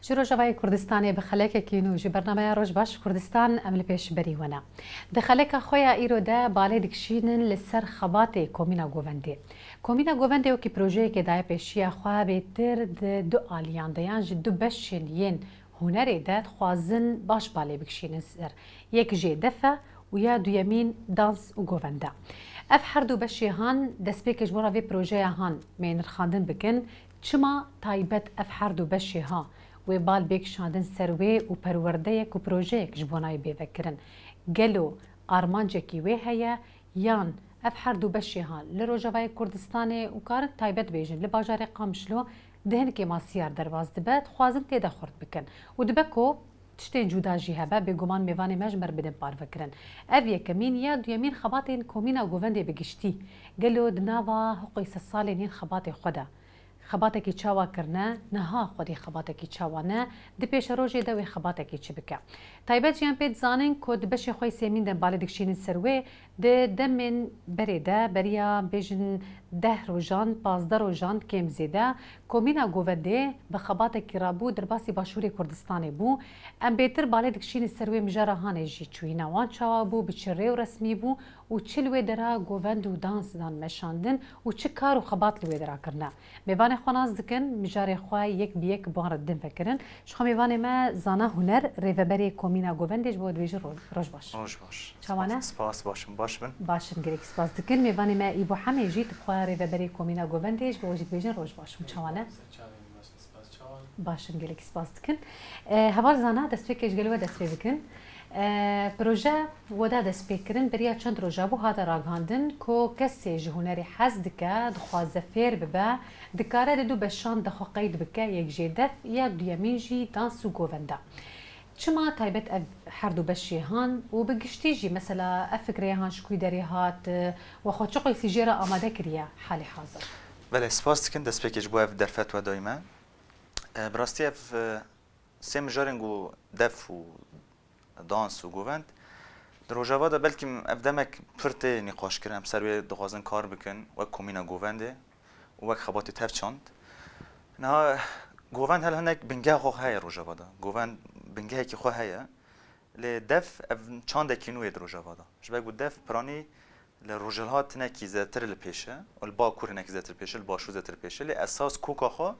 جی روجاوای کردستانی بخلاک کینو جی برنامه روج باش کردستان عمل پیش بری ونا دخلاک خویا ایرو ده باله دکشینن لسر خبات کومینا گوونده و کی پروژه که دای پیشی خوا بهتر دو آلیان دیان جی دو بشین هنری داد خوازن باش باله بکشینن سر یک جی دفع و یا دویمین دانس و گوونده اف هر دو بشی هان دست پیکش برا وی پروژه هان من خواندن بکن چما تایبت اف هر دو بشی ها و بال بیک شاندن سروی و پرورده یک پروژه یک جبانای بیفکرن گلو آرمانجه کی وی هیا یان اف هر دو بشی ها لروجاوای کردستان و کار تایبت بیجن لباجار قامشلو دهن که ماسیار درواز دبت خوازن تیدا خورد بکن و دبکو تشتین جودا جی هبه به گمان میوان مجمر بدن پار فکرن اف یکمین یا دویمین خباتین کومینا گوونده بگشتی گلو دناوا حقیس سالین خبات خدا خباتکی چاوا کرنه نها خودی خباتکی چاوا نه دی پیش روزی دوی خباتکی چی بکه تایبت جیان پید زانن کد بشه خوی سیمین دن بالا دکشین سروی ده دمن بریده بریا بیجن 10 روزان 15 روزان کم زیده کومینا گوونده به خباتکی رابو در باسی باشوری کردستانی بو ام بیتر بالا دکشین سروی مجاره هانه جی چوی نوان چاوا بو بچره و رسمی بو و چلوی درا گووند و دانس دان مشاندن و چه کار و خبات لوی درا کرنه میوان خناز دکن مجاره خواه یک بیک بار دن فکرن شخو میوان ما زانا هنر ریوبری کومینا گووندش بود ویژه روش باش روش باش چوانه سپاس باشم باشن گریک سپاس دکن میوان ما ایبو همه جیت خواه ریوبری کومینا گووندش بود ویژه روش باش چوانه باشن گریک سپاس دکن هوال زانا دست فکرش گلو دست بکن پروژه ودا دست پیکرن بریا چند روزه بو هادا راگاندن کو کسی جهونری حز دکه دخوازه فیر ببه دکاره دو بشان دخوا قید بکه یک جی دف یا دویمین جی دانس و گوونده چما تایبت هر دو بشی هان و بگشتی جی مثلا افکری هان شکوی داری هات و خود چقوی سیجیره آماده کریه حال حاضر بله سپاس دکن دست پیکش بو اف در فتوه دایمه براستی اف سیم جارنگو دف و دانس و گووند در روجاوا دا بلکه افدمک پرت نقاش کرم سروی دغازن کار بکن و کومینا گوونده و خبات تف چاند نه گووند هل هنک بنگه خو های روجاوا دا گووند بنگه کی خو های ل دف اف چاند کینو در روجاوا دا شبه گو دف پرانی ل روجلات نکی زتر لپیشه ول با کور نکی زتر پیشه باشو زتر پیشه ل اساس کوکا خو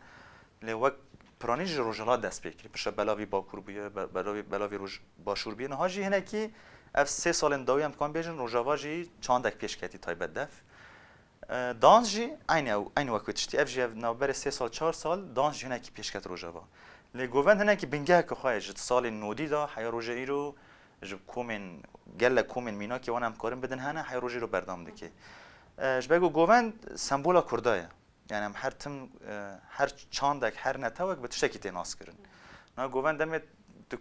ل وک پرانیج روجلات دست بکری پشه بلاوی با کور بیه بلاوی روج باشور بیه نه هاجی هنکی اف 3 سال داوی امکان بیجن روجاوا جی چاندک پیش کتی تایبت دف دانس جی عین وقتشتی اف جی نوبر 3 سال 4 سال دانس جی هنکی پیش کت روجاوا لی گووند هنکی بنگه که خواهش سال نودی دا حیا روجی رو جب کومن گله کومن مینا که وانم کارم بدن هنه حیا روجی رو بردام دکی جبگو گووند سمبولا کردایه یعنی هر تم هر چاندک هر نتاوک به تشکی تناس کردن نه گووند دم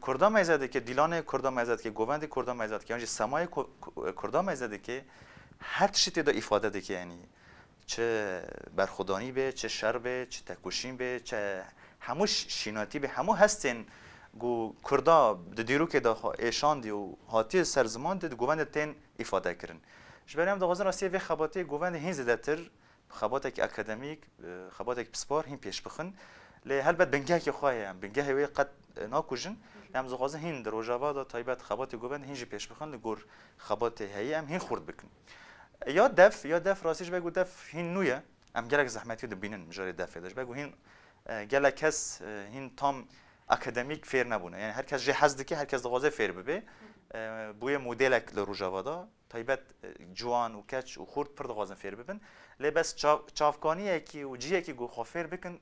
کردا میزده که دیلان کردا میزده که گووند کردا میزده که اونجا سمای کردا میزده که هر چیزی دا ifade ده که یعنی چه برخودانی به چه شر به چه تکوشین به چه هموش شیناتی به همو هستن گو کردا د دیرو که دا ایشان دی و هاتی سرزمان دی گووند تن ifade کردن جبریم دا غزن راسی و خباتی گووند هین زدتر خباتك اكاديميك خباتك بسبور هين بيش بخن ل هلبت بنجه كي خويا بنجه وي قد ناكوجن يعني زغازه هين دروجاوا دا تايبات خبات جوبن هينجي بيش بخن لغور خبات هي ام هين خورد بكن يا دف راسيش بگو دف هين نويا ام گلك زحمتي دبينن مجري دف داش بگو هين گلك کس هين تام اكاديميك فير نبونه يعني هر کس جه حزدكي هر کس دغازه فير ببي بوی مدلک لروجاوا دا تایبت جوان و کچ و خورد پر دغازن فیر ببن لی بس چافکانیه کی و جیه کی گو خافیر بکن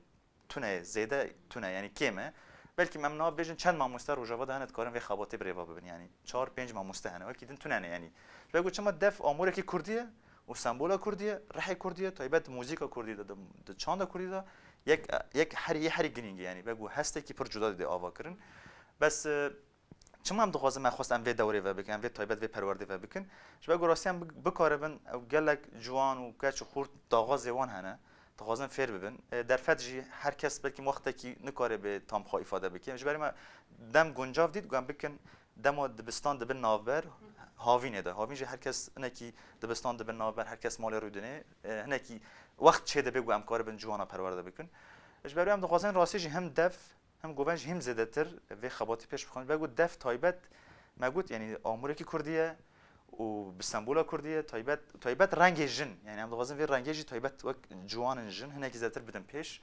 تونه زیده تونه یعنی کمه بلکه ممنوع بیشن چند ماموسته روجاوا دا هنت کارن و خباتی بریوا ببن یعنی 4 5 ماموسته هنه وکی دن تونه یعنی بگو چما دف امور کی کردیه و سمبولا کردیه رح کردیه تایبت موزیکا کردیه د چاند کردیه یک هری گرینگ یعنی بگو هسته کی پر جدا دی آوا کرن بس چما هم دغازه ما خواستم وی دوره و بکن وی تایبت وی پرورده و بکن شبه گراسی هم بکاربن او گلک جوان و کچ خورد داغاز وان هنه دغازن فیر ببن در فتجی هر کس بلکه وقتی کی نکاره به تام خوا ifade بکنه جبری ما دم گنجاو دید گم بکن دم دبستان دبن ناوبر هاوینه ده هاوین هر کس نکی دبستان دبن ناوبر هر کس مال رودنه نکی وقت چه ده بگو ام کار بن جوانا پرورده بکن جبری هم دغازن راستی هم دف هم گوونج هم زیادتر و خباتی پیش بخوان بگو دف تایبت مگوت یعنی آمریکی کردیه و بستانبول کردیه تایبت رنگ جن یعنی هم دوازن وی رنگی تایبت وک جوان جن هنه کی زیادتر بدن پیش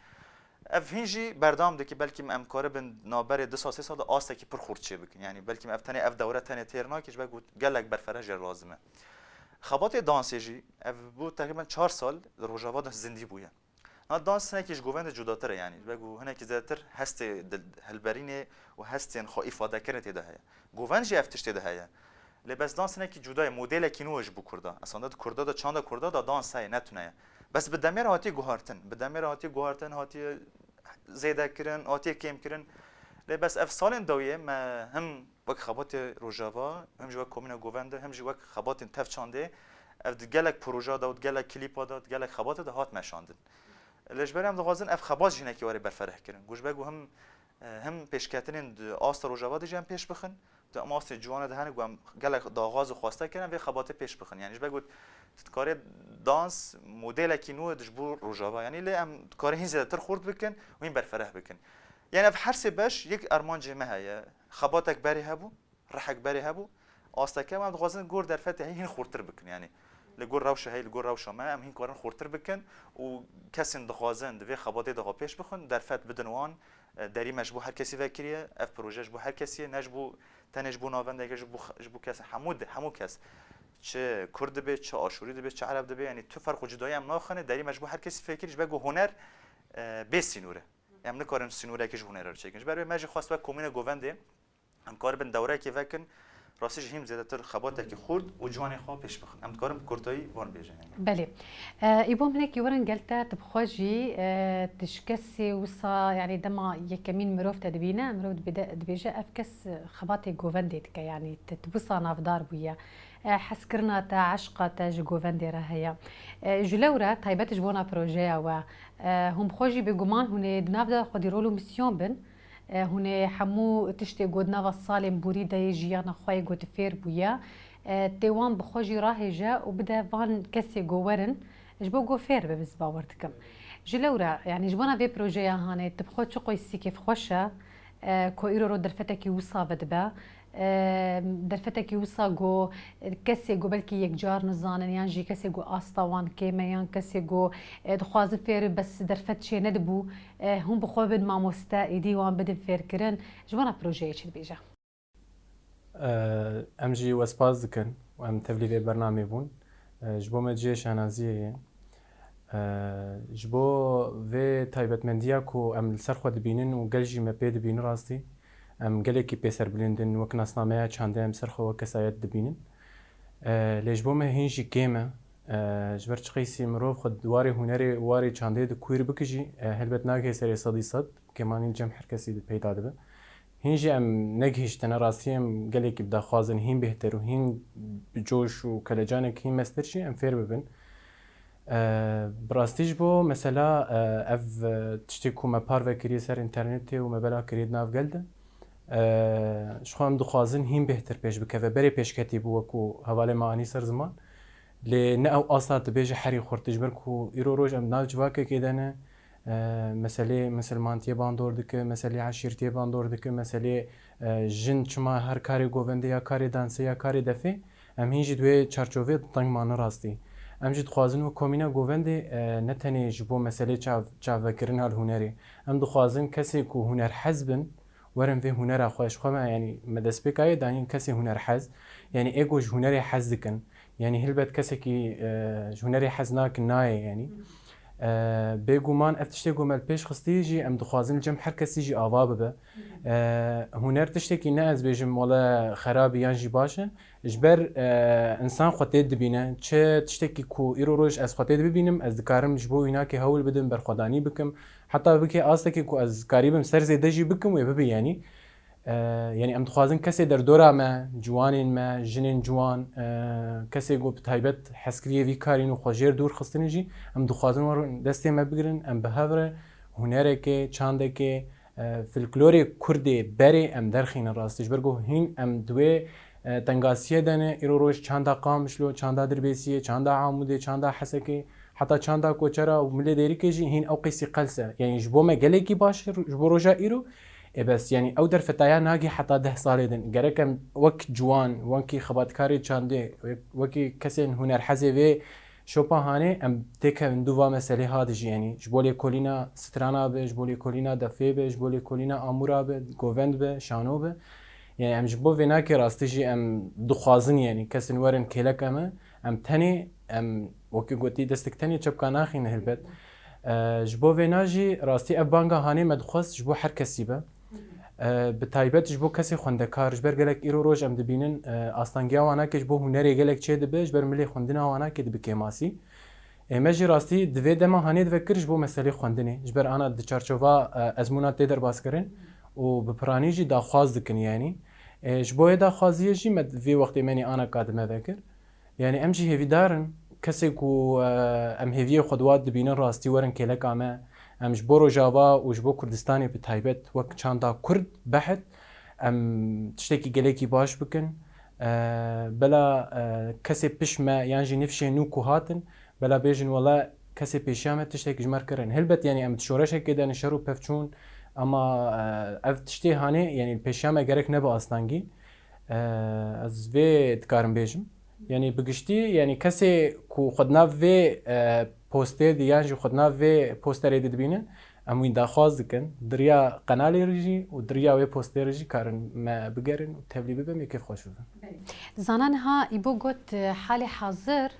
اف هنجی بردام دکی بلکه ام کار بن نابر 2 سال 3 سال آسته کی پر خورد بکن یعنی بلکه اف تنه اف دوره تنه ترنا کیش بگو گلک بر فرج لازمه خبات دانسیجی اف بود تقریبا 4 سال روجاوا زندگی بوده نه دانس نه کیش گووند جداتره یعنی بگو هنه کی زیادتر هست هلبرینه و هستین خو ifade کرد ده هیا گووند جی افتش ده هیا لباس دانس نه کی جدای مدل کی نوج بو کردا اصلا ده کردا ده چاند کردا ده دانس های نتونه بس بدمیر هاتی گوهارتن هاتی زیاده کردن هاتی کم کردن لباس افصال دویه ما هم وقت خبات روجاوا هم جو کومنا گوونده هم جو وقت خبات تف چانده اف گلک پروژه داد گلک کلیپ داد گلک خبات ده هات مشاندن لجبر هم دغازن اف خبات جنه کی وری برفره کردن گوش بگو هم پیشکتن آست روجاوا ده جام پیش بخن تو ماست جوانه ده هنگ گم گلک داغاز خواسته کردن و خبات پیش بخن یعنی بگو کار دانس مدل کی نو دجبور روجاوا یعنی لی ام کار هین زیادتر خورد بکن و این برفره بکن یعنی في حرسي باش يك ارمان جمع هي خباتك باري هبو رحك باري هبو آستکه هم دغازن گور در فتح هین خورتر بکن یعنی لگور روشه هی لگور روشه ما هم هین کارن خورتر بکن و کسی دغازن دوی خباتی دغا پیش بخون در فتح بدنوان دری مجبو هر کسی فکریه اف پروژه جبو هر کسی نجبو تنجبو ناونده جبو کس همو کس چه کرد به چه آشوری به چه عرب به یعنی تو فرق جدایی هم ناخنه دری مجبو هر کسی فکریش بگو هنر به سینوره ام نکارن سینوره کش هنر رو چکش برای ماجی خواست با کومین گوونده هم کار بن دوره کی وکن راستش هم زیادتر خباته کی خورد و جوانی خواه پیش بخن هم کارم کورتایی وان بیجه بله ایبوم هناك يورن قلتا تبخوجي تشكسي وصا يعني دما يكمين مروف تدبينا مروف دبيجا افكس خباتي جوفنديتك يعني تتبصا نافدار بويا حسكرنا تا عشقة تا جوفندي راهيا جلورة طيبات جبونا بروجيا و هم خوجي بجمان هنا دنافدا خدي رولو ميسيون بن هنا حمو تشتي قدنا والصالم بوريدا يجيانا خواي قد فير بويا تيوان بخوجي راهجة وبدا فان كسي جوورن جبو جو فير ببز باورتكم جلورة يعني جبونا في بروجيا هاني تبخو تشقو يسي كيف خوشة كو إيرو رو درفتك يوصا بدبا درفتك يوصا جو كسي جو بلكي يك جار نزانن يان جي كسي جو آستوان كيما يان كسي جو دخواز فير بس درفت شي ندبو هم بخو بد ما مستائدي وان بدن فير كرن جبونا بروجيا چل بيجا ام جي وسباز دكن وام تفليفي برنامج بون جبو مجي شانازيه جبو في تايبت منديا كو ام السر خود بينن وقلجي ما بيد بين راستي ام قلكي بيسر بلندن وكناسنامه چاندم سر خو كسايت دبينن لجبو ما هينجي كيما جبر تقيسي مروف خود دواري هنري واري چانده د كوير بكجي هلبت ناگه سري صدي صد كمان جمع حركسي بيدا دبه هنجي ام نگهش تنا راسيم قالك بدا خوازن هين بهتر وهين بجوش وكلجانك هين مسترشي ام فير ببن براستيج بو مثلا اف تشتكو ما بارفا كري سر انترنت وما بلا كريد ناف قلده شخو ام دخوازن هين بهتر بيش بكفه بري بيش كتب وكو حواله معاني سر زمان لنأو اصلا تبيج حري خورتج بركو ايرو روج ام ناف جواكه كيدانه مسئله مسلمانتی باندور دکه مسئله عشیرتی باندور دکه مسئله جن چما هر کاری گوونده یا کاری دانسه یا کاری دفه ام هیچ دوی چارچوبه تنگ مان راستی ام جد خوازن و کومینا گوونده نتنی جبو مسئله چاو کرن هال هنری ام دو خوازن کسی کو هنر حزبن ورم في هنر خوش خما يعني مدرس بكاي دانين كسي هنر حز يعني ايجوج هنري حز دكن يعني هلبت كسي كي هنري حزناك ناي يعني بيجومان افتشتي جمل بيش خستيجي ام دخوازن الجم هر كسي يجي آوا ببه هنر تشتكي ناز بيجم ولا خراب يانجي باشا جبر انسان خطيت دبينه چه تشتكي كو ايرو روج از خطيت ببينم از دكارم جبو هناك هول بدم برخداني بكم حتى بكي استكي كو از قريبم سر زيدجي بكم ويبي يعني يعني ام دخوازن كسي در دورا ما جوانين ما جنين جوان كسي جو بتايبت حسكريه في كارين وخجير دور خستنجي ام دخوازن ور دستي ما بگرن ام بهاور هنركه چاندكه فلكلوري كردي بري ام درخين راستش برگو هين ام دوي تنگاسيه دنه ايرو روش چاندا قامشلو چاندا دربيسيه چاندا عموده چاندا حسكي حتى چاندا کوچرا و ملي ديري كجي هين او قيسي قلسه يعني جبو ما گلكي باش جبو روجا ايرو بس يعني او درفتايا ناگی حتی 10 ساله دن گرکم وک جوان وکی خباتکاری چانده وکی کسی هنر حزه و شوپا هانه ام تک دو و مسئله هادش یعنی جبولی کولینا سترانا به جبولی کولینا دفه به جبولی کولینا آمورا به گووند به شانو به يعني ام جبو فينا كي راستيجي ام دخوازن يعني كسن ورن كيلك ام تاني ام وكي قلتي دستك تاني تشبكا ناخي نهلبت جبو فينا جي راستي ابانغا هاني مدخوز جبو حر كسيبه بتايبت جبو كسي خوندكار جبر قالك ايرو روج ام دبينن اصلانگيا وانا كي جبو هنري قالك تشي دبه جبر ملي خوندنا وانا كي دبكيماسي ماجي راستي دوی دما هاني دفكر جبو مسألة خوندني جبر انا دچارچوفا ازمونات تدر باس كرن و بپرانی جی داخواز دکن یعنی جبوی داخوازیه جی مد في وقت منی آنا کادم ذکر یعنی ام جی هیوی دارن کسی کو ام هیوی خودوات دبینن راستی ورن کلک آمه ام جبو روجاوا و جبو کردستانی به تایبت وقت چاندا کرد بحث ام تشتکی گلکی باش بکن بلا کسی پیش ما یعنی جی نفشه نو کو هاتن بلا بیجن ولا کسی پیشامه تشتکی جمر کرن هلبت یعنی ام تشورش کده نشرو پفچون اما اف تشتي هاني يعني البيشامه جرك نبا اصلانجي از في تكارم بيجم يعني بقشتي يعني كسي كو خدنا في بوستر ديان جو خدنا في بوستر يد بينه ام وين داخواز دكن دريا قناه ريجي ودريا وي بوستر ريجي كارن ما بقرن وتبلي ببم كيف خوش ببم زانانها يبو قلت حالي حاضر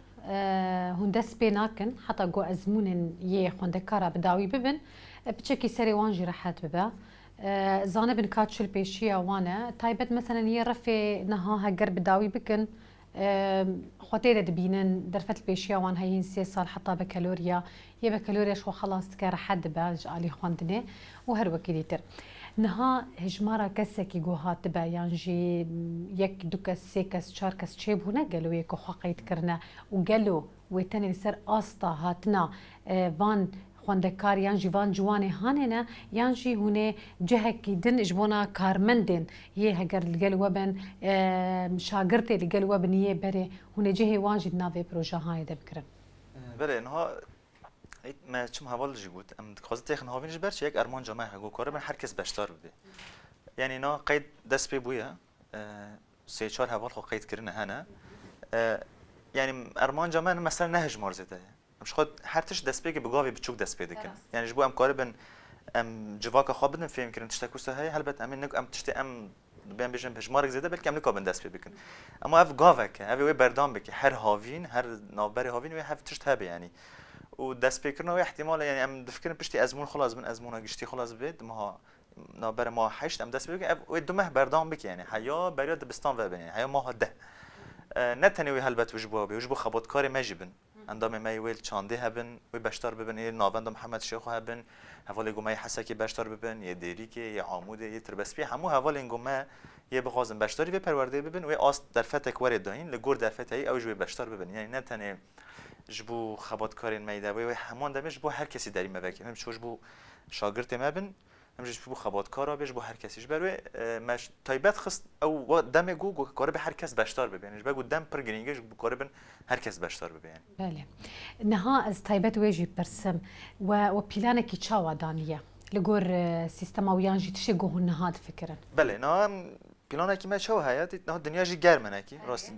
هندس بيناكن حتى جو ازمون يه خوندكارا بداوي ببن بتشكي سري وانجي راحت ببا زانه بن كاتشل بيشيا وانا تايبت مثلا هي رفي نها هجر بداوي بكن خوتي دبينن درفت البيشيا وان هين 3 صال حتى بكالوريا يا بكالوريا شو خلاص كار حد باج علي خوندني وهر وكيديتر نها هجمارا كسكي جوها تبع يانجي يك دوكس سيكس شاركس تشيب هنا قالوا يكو حقيت كرنا وقالوا ويتني لسر استا هاتنا فان خوندكار يانجي فان جواني هانينا يانجي هنا جهكي دن اجبونا كارمندن هي هجر القلوة بن شاقرتي القلوة بن هي بري هنا جهي وانجي نافي بروجا هاي دبكرن بله انها ما چم حوال جيبوت ام خوازت تخن هاوینش برچ یک ارمان جامعه هگو کاره من هر کس بشتار بده یعنی نا قید دست پی بویا 3-4 حوال خو قید کرنه هنه يعني ارمان جامعه مثلا نهج مرزته مش خود هر تش دست پی که بگاوی بچوک دست پی دکن یعنی جبو ام کاره بن ام جواکا خواب بدن فهم کرن تشتکوسه هی هلبت امین نک ام تشتی ام بیان بیشتر پشمارک زده بلکه ام نکابن دست پی بکن اما اف گاوه که اوی بردام بکی هر هاوین هر نابری هاوین وی هف تشت هبه يعني ودست بيكرنا واحتمال يعني ام دفكرن بشتي ازمون خلاص من ازمونها قشتي خلاص بيد ما نابر ما حشت ام دست بيك ودمه بردام بك يعني حيا بريد دبستان و يعني حيا ما هده نتني هلبت وجبو خبطكاري ماجبن اندام ما يويل چانده هبن و بشتار ببن ای ناوند محمد شیخ هبن حوالی گومای حسکی بشتار ببن یه دیریک یه عمود یه تربسپی همو حوالی گوما یه بغازن بشتاری و پرورده ببن و آست در فتک ورد داین لگور در فتایی او جو بشتار ببن یعنی نتنی جبو خبطکارین میده و همان دمش بو هر کسی داری مبکه هم چوش بو شاگرد مبن هم جبو خبطکارا بهش بو هر کسیش بر مش تایبت خست او دم گو کار به هر کس بشتار ببینش بگو دم پر گرینگش بو کار بن هر کس بشتار ببین بله نها از تایبت ویجی برسم و پیلانه کی چاوا دانیه لگور سیستما ویانجی تشی گو نهاد فکرن بله نه پیلانه کی ما چاوا حیات نه دنیا جی گرمه کی راست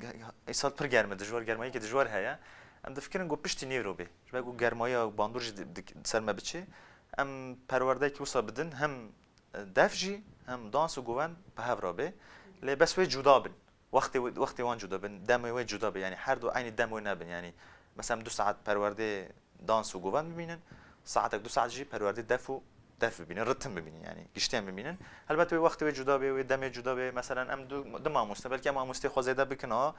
ای سال پر گرمه دجوار گرمایی که دجوار هيا ام دفکرن گو پشتی نیرو به بگو گرمایی باندورج سرما بچه ام پرورده کی وصل بدن هم دفجی هم دانس و گوان به هفرابه لی بس وی جدا بن وقتی وان جدا بن دم وی جدا بن یعنی هر دو عین دم وی نبن یعنی مثلا 2 ساعت پرورده دانس و گوان ببینن ساعتک 2 ساعت جی پرورده دف ببینن رتم ببینن یعنی گشتیم ببینن البته وقتی وی جدا به و دم جدا به مثلا ام دو ماموسته بلکه ماموسته خوازیده بکنه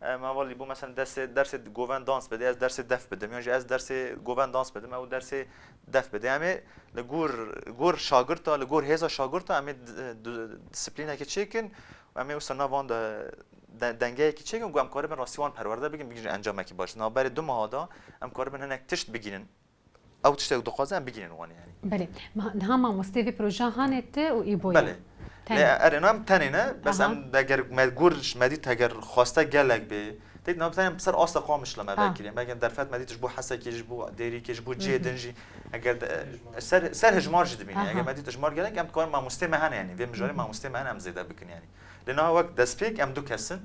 ما والی بو مثلا درس گوان دانس بده از درس دف بده یعنی از درس گوان دانس بده او درس دف بده همه لگور شاگرد تا لگور هزا شاگرد تا همه دیسپلینا که چیکن و همه اصلا وان دنگه که چیکن گم کار بن راسیوان پرورده بگیم انجام کی باش نه برای 2 ماه دا ام کار بن هنک تشت بگیرن او تشت دو قازه ام بگیرن وان یعنی بله ما مستوی پروژه هانت و ایبوی بله اره نام تنینه بس ام اگر مدگورش مدی تگر خواسته گلک به تيت نو بتاعي بصير اصلا قامش لما باكر يعني باجي درفات ما ديتش بو حسا كيش بو ديري كيش بو جي دنجي اگر سر هجمار جد بين يعني اگر ما ديتش مار قالك ام تكون ما مستمع هنا يعني في مجاري ما مستمع انا ام زيدا بكن يعني لانه وقت دسبيك ام دو كسن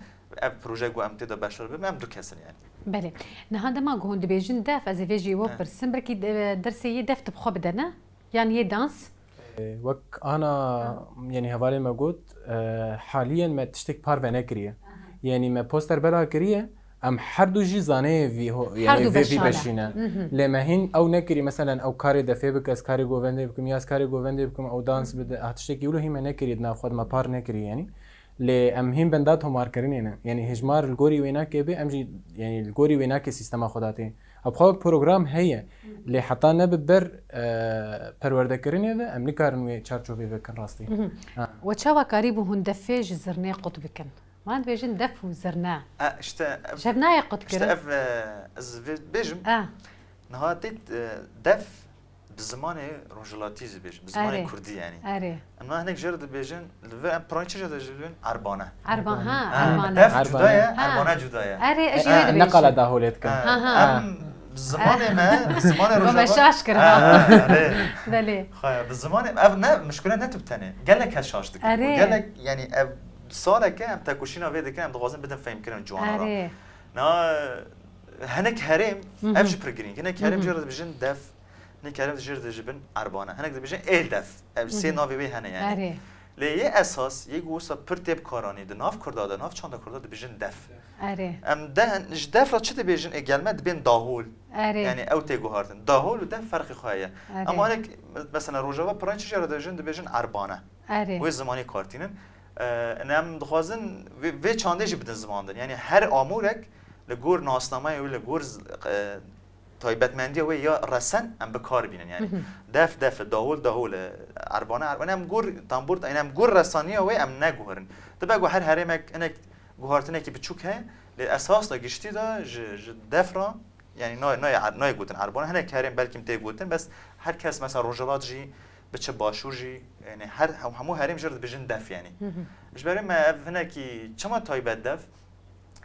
بروجي جو ام تدا باشر بم ام دو كسن يعني بله نهانده ما گوهند بیجن دف از ویجی و برسم برکی درسی دف تبخو بدنه يعني هي دانس وك انا يعني هوالي ما قلت حاليا ما تشتك بار فنكريه يعني ما بوستر بلا كريه ام حردو جي زانه في هو يعني في بشينا لما هين او نكري مثلا او كاري دفي بكس كاري جوفندي بكم ياس كاري جوفندي بكم او دانس بده هتشتكي يقولوا هي ما نكري ناخذ ما بار نكري يعني لام هين بنداتهم ماركرين يعني هجمار الجوري ويناك بي امجي يعني الجوري ويناك سيستم خداتي ابخو بروجرام هي اللي حطانا ببر پروردكرين هذا ام نكارن تشارجو بكن راستي وتشاوا قريب هندفيج زرني قطبكن ما عند بيجن دف وزرنا اشتا شفناه قط كره اشتا از بيجم نهاتيت دف بزمان روجلاتيز بيجم بزمان كردي يعني اري اما هناك جرد بيجن برانش جرد جبن عربانه عربانه دف جدايه عربانه جدايه اري اجي هذا نقل داهولت كان بالزمان ما بالزمان روجا مشاش كره بلي خايا بالزمان ما مشكله نتو بتاني قال لك هالشاش دك قال لك يعني صار كام تاكوشينا فيدي كام دغازن بدن فهم كلام جوانا نا هناك هرم افش برجرين هناك هرم جرد بجن دف هناك هرم جرد جبن عربانه هناك بجن ال دف سي نوفي بي هنا يعني ليه اساس يجوسا برتب كاراني دناف كردا دناف چاندا كردا بجن دف ام ده نش دف را چته بجن اگلمت بين داهول يعني او تيجو هارتن داهول ودف فرق خوايه اما هناك مثلا روجا برانش جرد بجن عربانه و زمانی کارتینن نم دخوازن و چانده‌ای بدن زماندن یعنی هر آمورک لگور ناسنامه و لگور تایبتمندی و یا رسن ام بکار بینن یعنی دف داول عربانه ام گور تنبورت ام گور رسانیه و ام نگوهرن تبقى هر هرمک انک گوهرتنه کی بچوکه لاساس دا گشتی دا دف را یعنی نای گوتن عربانه هنک هرم بلکیم تی گوتن بس هر کس مثلا روجلات جی بچه باشور جی يعني همو هرم جرد بجن دف يعني مش برای ما هنا کی چما تایبت دف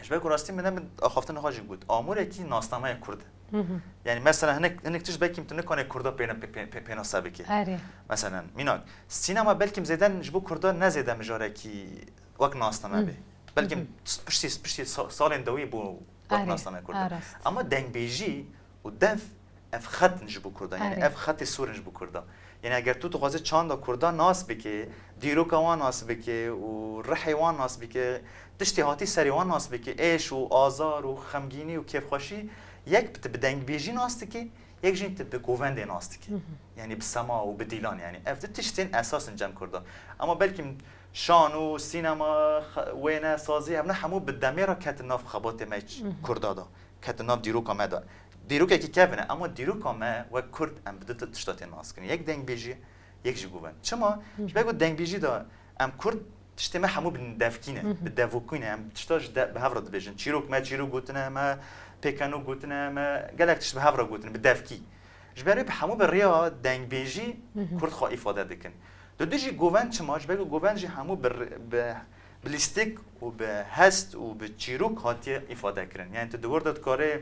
مش برای راستی من آخافتن خواجی بود آمور کی ناسنامه کرد يعني مثلا هناك تش بلكي متن كون كردا بينا سابقي مثلا ميناك سينما بلكي زيدان جبو كردا نزيدا مجاره كي وقت ناسنامه به بلكي بشتي سالين دوي بو وقت ناسنامه كردا اما دنگ بيجي ودف اف خط نجبو كردا يعني اف خط سور نجبو كردا يعني اگر تو تخوازی چاندا کردا ناس بکی دیروکا وان ناس بکی و رحی وان ناس بکی تشتی هاتی سری وان ناس بکی ایش و آزار و خمگینی و کیف خوشی یک بت بدنگ بیجی ناس کی یک جین تب گووند ناس کی يعني بالسما وبديلان يعني افت تشتين اساس جم کردا اما بلکه شان و سینما وینا سازی هم همو بالدميره کت ناف خبات میچ کردا دا کت ناف دیروکا مدا دیروکا کی کبنه اما دیروکا ما و کرد ام بدت تشتات ناس کنی یک دنگ بیجی یک جگوون چما بگو دنگ بیجی دا ام کرد تشتمه همو بندفکینه بدوکینه ام تشتاج به هفرد بیجن چیروک ما چیرو گوتنه ما پیکانو گوتنه ما گلک تشت به هفرد گوتنه بدفکی جبری به همو بریا دنگ بیجی کرد خوا ifade دکن دو دیجی گوون چما بگو گوون جی همو به بلیستیک و به هست و به چیروک هاتی ifade کردن یعنی تو دور داد کاره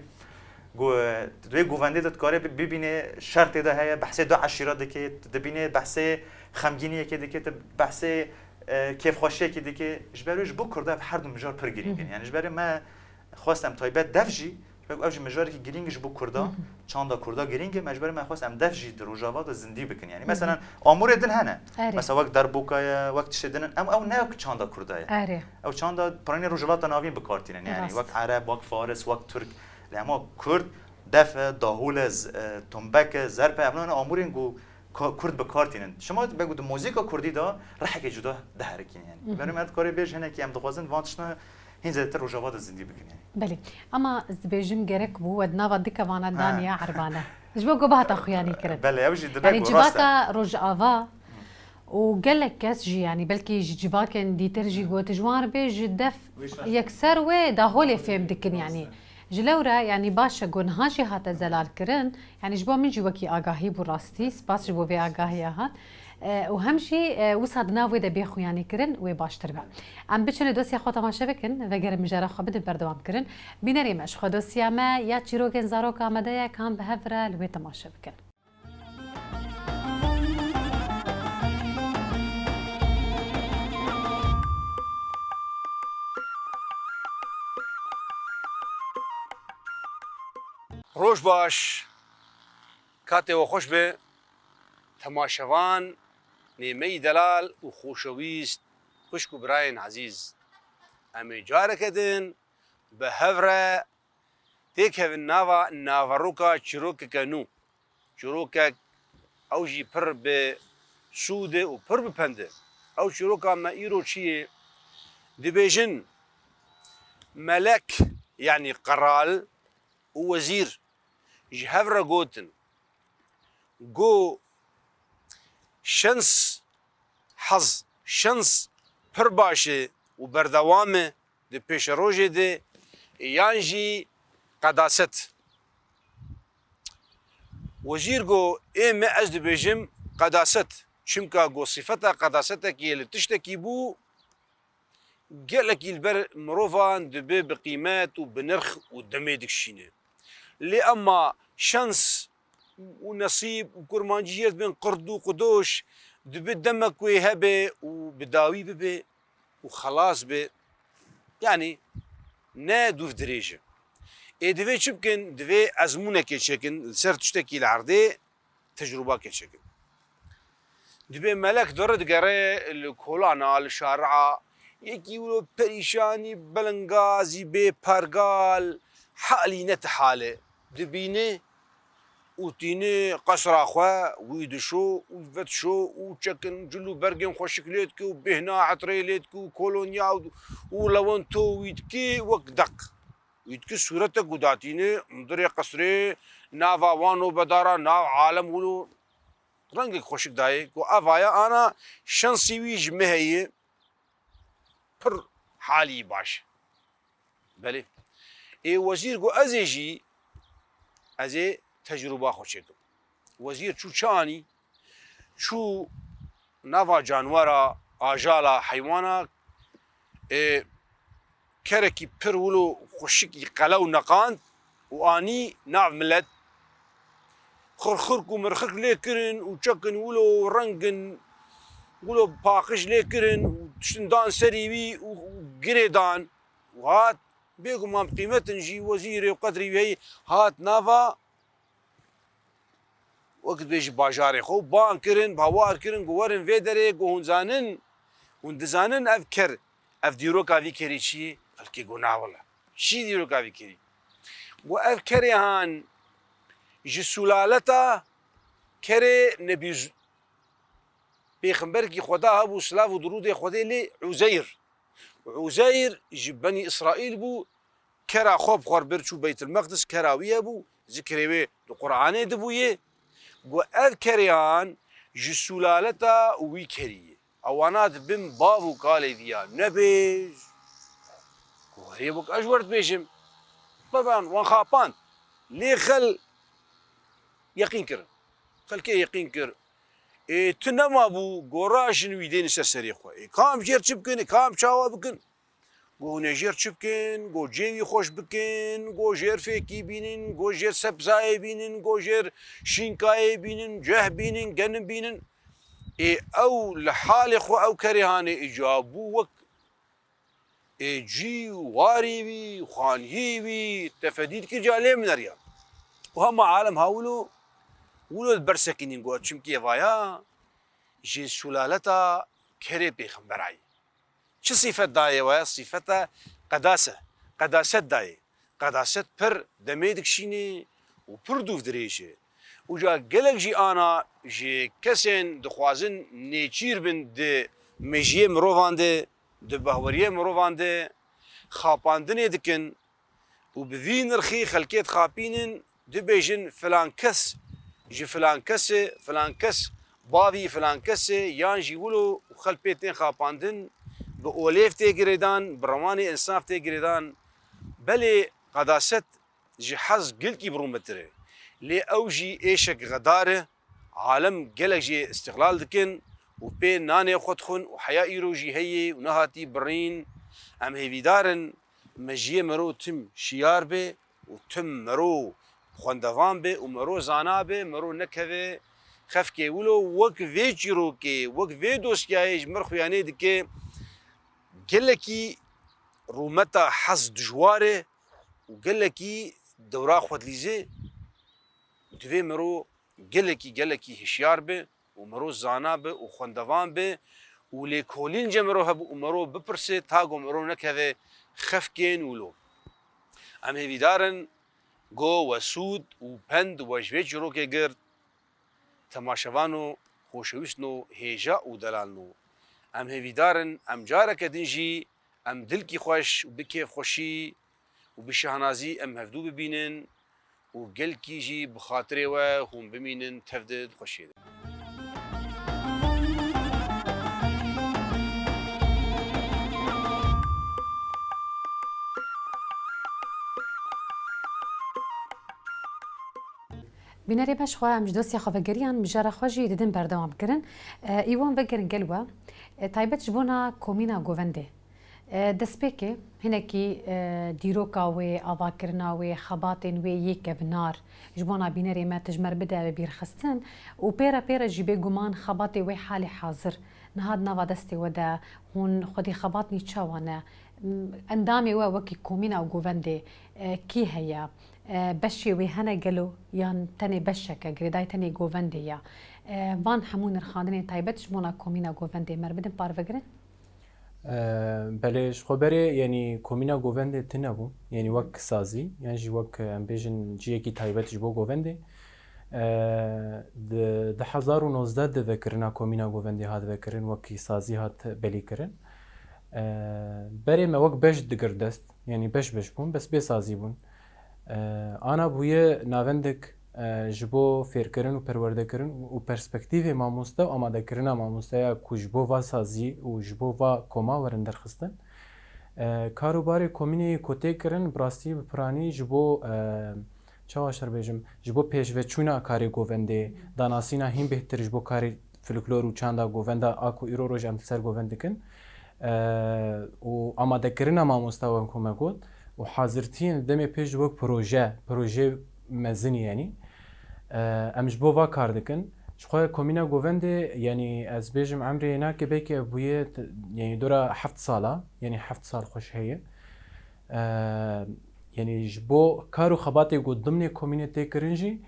دوی گوونده داد کاره ببینه شرط ده هیا بحث دو عشیرات دکه ببینه بحث خمگینی که دکه بحث کیف خوشی که دکه جبروش بو کرده هر دو مجار پر گرینگ یعنی جبر ما خواستم تایبت دفجی بگو اوج مجاری که گرینگش بو کرده چند تا کرده گرینگ مجبور ما خواستم دفجی دروجاوات زندگی بکن یعنی مثلا امور دن هنه مثلا وقت در بوکای وقت شدن او نه چند تا کرده او چند تا پرانی روجالات ناوین بکارتین یعنی وقت عرب وقت فارس وقت ترک لما کرد دفع داهول تنبک ضرب ابنان امورین گو کرد بکارتینن شما بگو دو موزیک کردی دا رح که جدا ده هرکین یعنی برای مرد کاری بیش هنه که ام دخوازن وانتشنا هین زیادتر روجاوات زندگی بکن یعنی بله اما بیجم گرک بو ودنا ودیک وانا دانیا عربانه جبو گبهات اخویانی کرد بله اوجی دبک يعني جباتا روجاوا وقال لك كاس جي يعني بلكي جيبا كان ديترجي قوت جوار بيج دف يكسر و داهول فهم دكن يعني جلورا يعني باشا قون هاشي هاتا زلال كرن يعني جبوا من جوا كي آگاهی بو راستي سپاس جبوا بي آگاهی هات وهم شيء وصد ناوي دبي خوياني كرن وباشتر بقى ام بچن دوسيا خو تماشا بكن وگر مجرا خو بد بردوام كرن بينري مش خو دوسيا ما يا چيروگن زارو كامده كان بهفرا لوي تماشا بكن روش باش کاتی و خوش به تماشاوان نیمه دلال و خوشویست خوشکو براین عزیز امی جاره کدن به هفره تیک هفن ناوروکا چروک کنو چروک او جی پر به سوده و پر بپنده او چروکا ما ایرو چیه دبیجن ملک يعني قرال ووزير جهفرة قوتن قو شنس حظ شنس پرباشه و بردوامه ده پیش روژه ده یانجی قداست وزیر گو ایم از ده بیجم قداست چمکا گو صفتا قداستا که لتشتکی بو گلکی البر مروفان دبي بقيمات وبنرخ ودمي دكشينه لأما شانس ونصيب وكرمانجيات بين قرد وقدوش دبي دمك ويهبه وبداوي ببي وخلاص بي يعني نا دوف دريجه دبي شبكن دبي ازمونه كيشكن سر تشتكي العرضي تجربه كيشكن دبي ملك درد قري الكولانا الشارعه یکی ولو پریشانی بلنگازی به پرگال حالی نتحاله دبینه و تینه قصر آخوا ویدشو و فتشو و چکن جلو برگم خوشکلیت که و بهنا عطریلیت که و کولونیا و لون تو وید که وک دق وید که صورت گداتینه مدر قصره ناوا وانو بدارا ناو عالم ولو رنگ خوشک دایه که افایا آنا شانسی ویج مهیه پر حالي باش بله وزير قو ازيجي ازي تجربه خوشكم وزير شو شاني شو نافا جانورا اجالا حيوانا كركي پر ولو خوشكي قلو نقان واني ناف ملت خرخركو مرخرك ليكرن وشكن ولو رنقن ولو باقش ليكرن شندان سريوي وقريدان وهات بيقو مام قيمة نجي وزيري وقدري وهي هات نافا وقت بيجي باجاري خو بان كرن بهوار كرن قوارن فيدري قوهن زانن وندزانن افكر اف ديروكا في كري شي فالكي قونا والله شي ديروكا في كري وافكري هان جسولالتا كري نبيز پیغمبر کی خدا ابو سلاف و درود خدا لی عزیر جبني اسرائيل بو كرا خوب خور برچو بيت المقدس كراويه بو ذكري القران دبويه و اذكريان جسولالتا ويكريه اوانات بن بابو قال ديا نبيج وهيبك اجورت بيشم طبعا وان خابان لي خل يقين كر خل كي يقين كر تنما بو قراشن ويدين سرسري خوي كام جير تشبكن كام شاوا بكن قو نجير تشبكن قو جيوي خوش بكن قو جير فيكي بينن قو جير سبزاي بينن قو جير شينكاي بينن جه بينن جن بينن او لحال خو او كرهانه اجابو وك جي واري بي وخانهي بي تفديد كجالي من ريال وهم عالم هاولو ولو برسكين قوات شمكي فايا جي سلالتا كري بيخمبر عي شو صفة داية ويا صفة قداسة داية قداسة پر دميدك شيني و پر دوف دريشه وجا قلق جي انا جي كسين دخوازن نيچير بن دي مجيه مروفان دي بهوريه مروفان دي خاپاندنه دكن و بذين رخي خلقيت خابينن دي بيجن فلان كس جي فلان كس باوي فلان كس يان جي ولو خل بيتين خاباندن بأوليف تيجريدان برواني انصاف تيجريدان بلي قداست جي حظ قلكي برومتري لي اوجي ايشك غداره عالم قلق جي استقلال دكن وبين ناني خدخن وحياة إيروجي هي ونهاتي برين أم هيفيدارن مجيه مرو تم شيار به وتم مرو خوندوان به ومرو زانا به مرو نكهه خفكي ولو وك فيجرو كي وك فيدوس كايج مرخو يعني دكي قلكي رومتا حظ دجواره وقلكي دورا خود ليزي دوي مرو قلكي هشيار به ومرو زانا به وخوندوان به ولي كولين جمرو هب ومرو ببرسي تاغو مرو نكهه خفكين ولو ام هيفيدارن جو وسود وبند وجويج روكي گرد تماشوانو خوشويسنو هيجا ودلالنو ام هيفيدارن ام جارك دنجي ام دلكي خوش وبكيف خوشي وبشهنازي ام هفدو ببينن وقلكي جي بخاطري وهم بمينن تفدد خوشي بناري باش خوا ام جدوسيا خفقريان مجارة خواجي ددن بردوام كرن ايوان بقرن قلوة طيبت جبونا كومينا غوفندي دسبيكي هناكي ديروكا وي اذاكرنا وي خباطن وي يك بنار جبونا بناري ما تجمر بدا بيرخصتن وبيرا جيبي قمان خباطي وي حالي حاضر نهاد نافا دستي ودا هون خدي خباطني تشاوانا اندامي وكي كومينا غوفندي كي هيا بشي وهنا قالوا يان تاني بشكا قريداي تاني غوفنديا فان حمون الخاندني طيبتش مونا كومينا غوفندي مربدن بارفقرن بلش خبري يعني كومينا غوفندي تنبو يعني وك سازي يعني جي وك امبيجن جيكي طيبتش بو غوفندي ده 2019 ذكرنا كومينا غوفندي هذا ذكرن وكي سازي هات بلي كرن بري ما وك بش دقردست يعني بش بون بس بسازي بون انا بویه ناوندک جبو فیرکرن و پرورده کرن و پرسپکتیو ماموستا و آماده کرنا ماموستا کو جبو و سازی و جبو و کما ورن درخستن کاروبار کومینی کوته کرن براستی پرانی جبو چواشر بیجم جبو پیش و چونا کاری گوونده داناسینا هم بهتر جبو کاری فلکلور و چاندا گوونده آکو ایرو روز ام سر گوونده کن و آماده کرنا ماموستا و کما گود وحاضرتين دمي بيج وك بروجي مزني يعني امش بوفا كاردكن شخويا كومينا غوفندي يعني از بيجم عمري هناك بيك ابويا يعني دورا 7 صالة يعني 7 صال خوش هي يعني جبو كارو خباتي قدمني كومينيتي كرنجي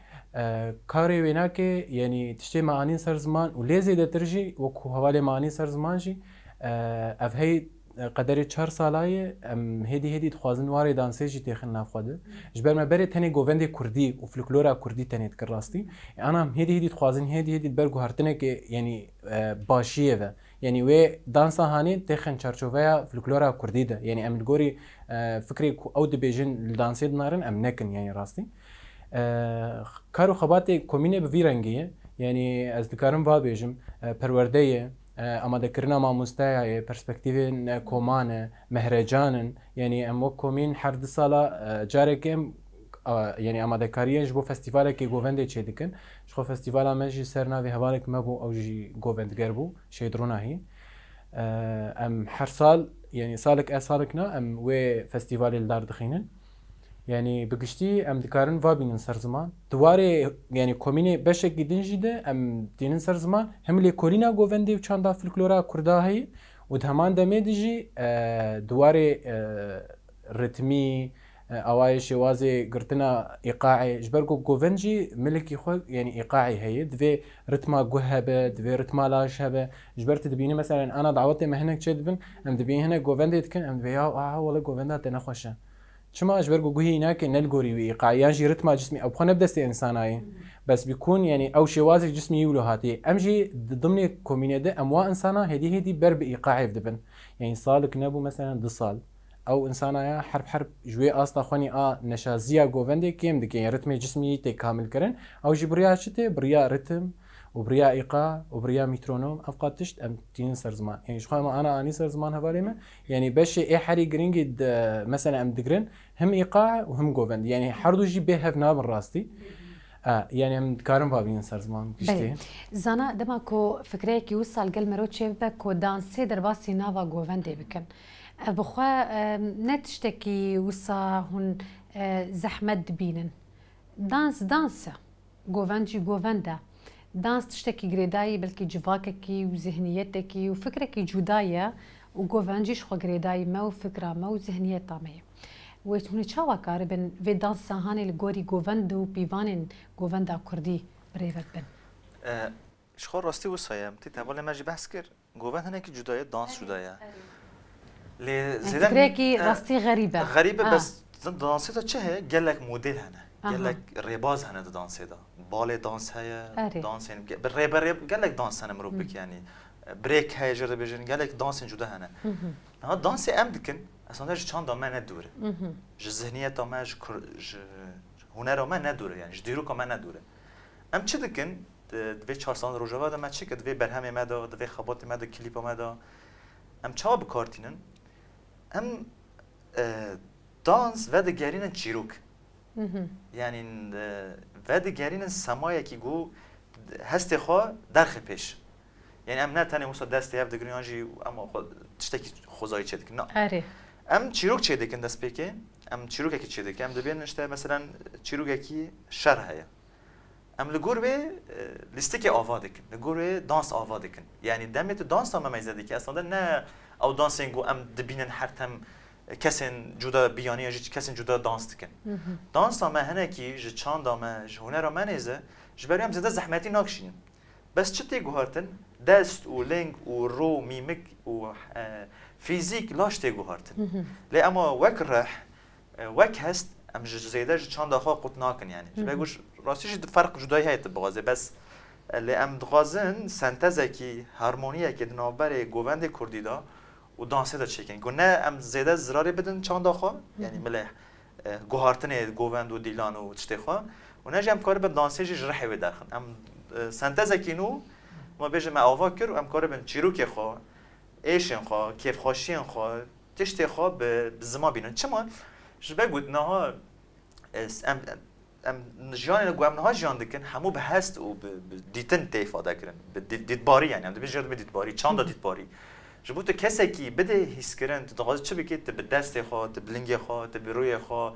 كاري هناك يعني تشتي معاني سر زمان وليزي دترجي وكو حوالي معاني سر زمان جي اف هي قدری 4 سالایه ام هدی دخوازن واری دانسی جی تخن نافخوده جبر ما بری تنی گووندی کردی و فلکلورا کردی تنیت کراستی انا هدی دخوازن هدی برگو هرتنه که یعنی باشیه و یعنی و دانسا هانی تخن چارچوبه فلکلورا کردی ده یعنی ام الگوری فکری او دبیجن دانسی دنارن ام نکن یعنی راستی کارو خباتی کومینه به ویرنگیه یعنی از دکارم وا بیجم پروردهیه آماده کردن ماموستای پرسپکتیو کومان مهرجانن یعنی ام کومین هر 2 ساله جارکم یعنی آماده کاریش بو فستیوالی که گوونده چه دکن شخو فستیوالا مجی سرناوی حوالک مبو او جی گووندگر بو شیدروناهی ام هر سال يعني سالك سالكنا ام و فستیوالی الدار دخینن يعني بقشتي ام دكارن فابين سر زمان دواري يعني كوميني بشك جدين جدا ام دين سر زمان هم اللي كورينا غوفندي وشاندا فلكلورا كردا هي ودهمان دميدجي دواري رتمي اوايش وازي قرتنا ايقاعي جبركو غوفنجي ملكي خو يعني ايقاعي هي دفي رتما غهبه دفي رتما لاشهبه جبرت دبيني مثلا انا دعوتي مهنك تشدبن ام دبين هنا غوفندي تكن ام دبي والله غوفندا تنخوشه شما اجبر جوهي هناك نلقوري وإيقاعيان جي رتما جسمي أو بخنا بدستي إنساناي بس بيكون يعني أو شي وازي جسمي يولو هاتي أمجي ضمن كومينيا ده أموا إنسانا هدي بر بإيقاعي بدبن يعني صالك نبو مثلا 2 سال أو إنسانا حرب جوي أصلا خوني نشازيا جوفندي كيم دك يعني رتم جسمي كامل كرن أو جي بريا شتي بريا رتم وبريا ايقاع وبريا مترونوم افقات تشت ام تين سر زمان يعني شو ما انا اني سر زمان هباليمه يعني باش اي حري جرينج مثلا ام دجرن هم ايقاع وهم جوفند يعني حردو جي به هفنا بالراستي يعني ام دكارم بابين سر زمان بله گشتی زانا دما کو فکره کی وصل گل مرو چه بکو دانسی در باسی ناوا گوونده بکن بخوا نتشتكي وصا هون زحمت بينن دانس جوفانجي جوفاندا دانس تشتكي جريداي بلكي جواككي وذهنيتكي وفكركي جوداية وجوفانجي شخو جريداي ما وفكرة ما وذهنية طامية وهوني تشاوا كاربن في دانس ساهاني الجوري جوفاندو بيفانين جوفاندا كردي بريفت بن شخو راستی وصايا متيت اول ما جي بحث كر جوفان هناك جداية دانس جداية لي زيدان فكركي راستي غريبة غريبة بس دانسي دا چه هي قال لك موديل هنا قال لك ريباز هنا دانسي دا بالي دانس هيا دانس يعني بالريب قال لك دانس هنا مروبك يعني بريك هيا جرب بيجن قال لك دانس جدا هنا ها دانسي ام دكن اصلا جي چان دا ما ندوره ج ذهنيت ما ج هنر ما ندوره يعني ج ديرو ما ندوره ام چه دكن دوی 4 سال روزا دا ما چه که دوی برهم ما دا دوی خبات ما دا کلیپ ما دا ام چا بکارتینن ام دانس و دگرین چیروک یعنی و دگرین سمایه کی گو هستی خوا درخ پیش یعنی ام نه تنه موسا دستی هف دگرین آنجی اما تشتکی خوزایی چه دکن نه ام چیروک چه دکن دست پیکه ام چیروک اکی چه دکن ام دبین نشته مثلا چیروک اکی شر هیا ام لگور به لیسته که آوا دکن لگور به دانس آوا دکن یعنی دمیت دانس هم میزدی که اصلا نه او دانسینگو ام دبینن هر تم کسین جدا بیانی یا کسین جدا دانس دکن دانس هم هنه کی ج چاند هم ج هنر هم نیزه ج بریم زده زحمتی ناکشین بس چه تی گوهرتن دست و لنگ و رو میمیک و فیزیک لاش تی گوهرتن لی اما وک رح وک هست ام ج زیده ج چاند آخا قط ناکن یعنی ج بگوش راستیش فرق جدایی هست بغازه بس لی ام دغازن سنتزه کی هارمونیه که دنابر گووند کردی دا و دانسه دا چیکن گونه ام زیده زراری بدن چند آخا یعنی مله گوهارتن گووند و دیلان و تشتی خوا و نجی ام کار به دانسه جی جرحی و داخل ام سنتزه کی نو ما بیجم آوا کر و ام کار به چیروک خوا ایشن خوا کیف خوشین خوا تشتی خوا به زما بینن چما جبه گود نها ام جان گوام نها جان دکن همو به هست و دیتن تیفاده کرن به دیدباری یعنی ام دبیج به دیدباری چند دیدباری جبوت کسی کی بده حس کردن تو دغاز چه بکید به دست خود به لنگ خود به روی خود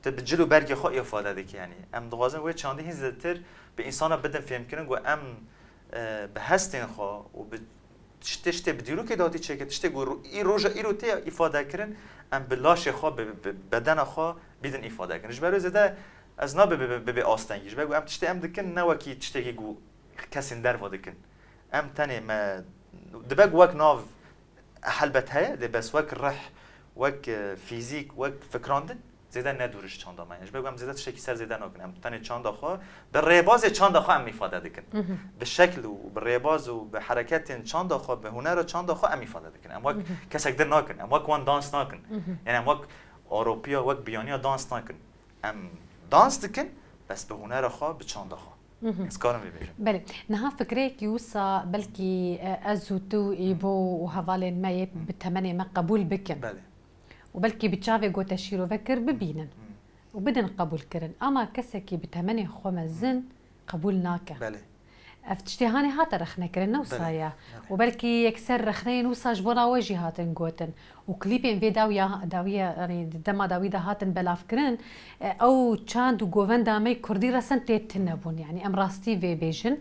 به جلو برگ خود ifade دکی یعنی ام دغازن و چندی هزتر به انسان بدن فهم کردن گو ام به هستن خو و به تشته بدیرو که داتی چه که تشته گو ای روزا ای رو تی ifade کردن ام بلاش خو به بدن خو بدن ifade کردن جبرو زده از نا به آستنگیش بگو ام تشته ام دکن نه وکی تشته کی گو کسین در ودکن ام تنی ما دبگ وک ناف حلبت هيا دي بس وك الرح وك فيزيك وك فكراندن زيدا ندورش چاندا ما يعني بگم زيدا شكل سر زيدا نکنم تاني چاندا خو بالريباز چاندا خو ام ifade دکن بالشكل وبالريباز وبحركات چاندا خو به هنر چاندا خو ام ifade دکن ام وك کسک در نکن ام وك وان دانس نکن يعني ام وك اوروبيا وك بيانيا دانس نکن ام دانس دکن بس به هنر خو به چاندا خو اسكارم بيجي بله نها فكريك يوصى بلكي ازوتو ايبو وهفالين ما بالثمانية ما قبول بكن بله وبلكي بتشافي جو تشيرو فكر ببينن وبدن قبول كرن اما كسكي بثمانية خمزن قبول ناكا بله افتشتهاني هاتا رخنا كرن نوصايا وبلكي يكسر رخنين وصا جبونا وجي هاتن جوتن وكليبين في داوية يعني دما داويدا هاتن بلاف كرن او چاند و گووندا مي كردي رسن تيتنبون يعني ام راستي في بيجن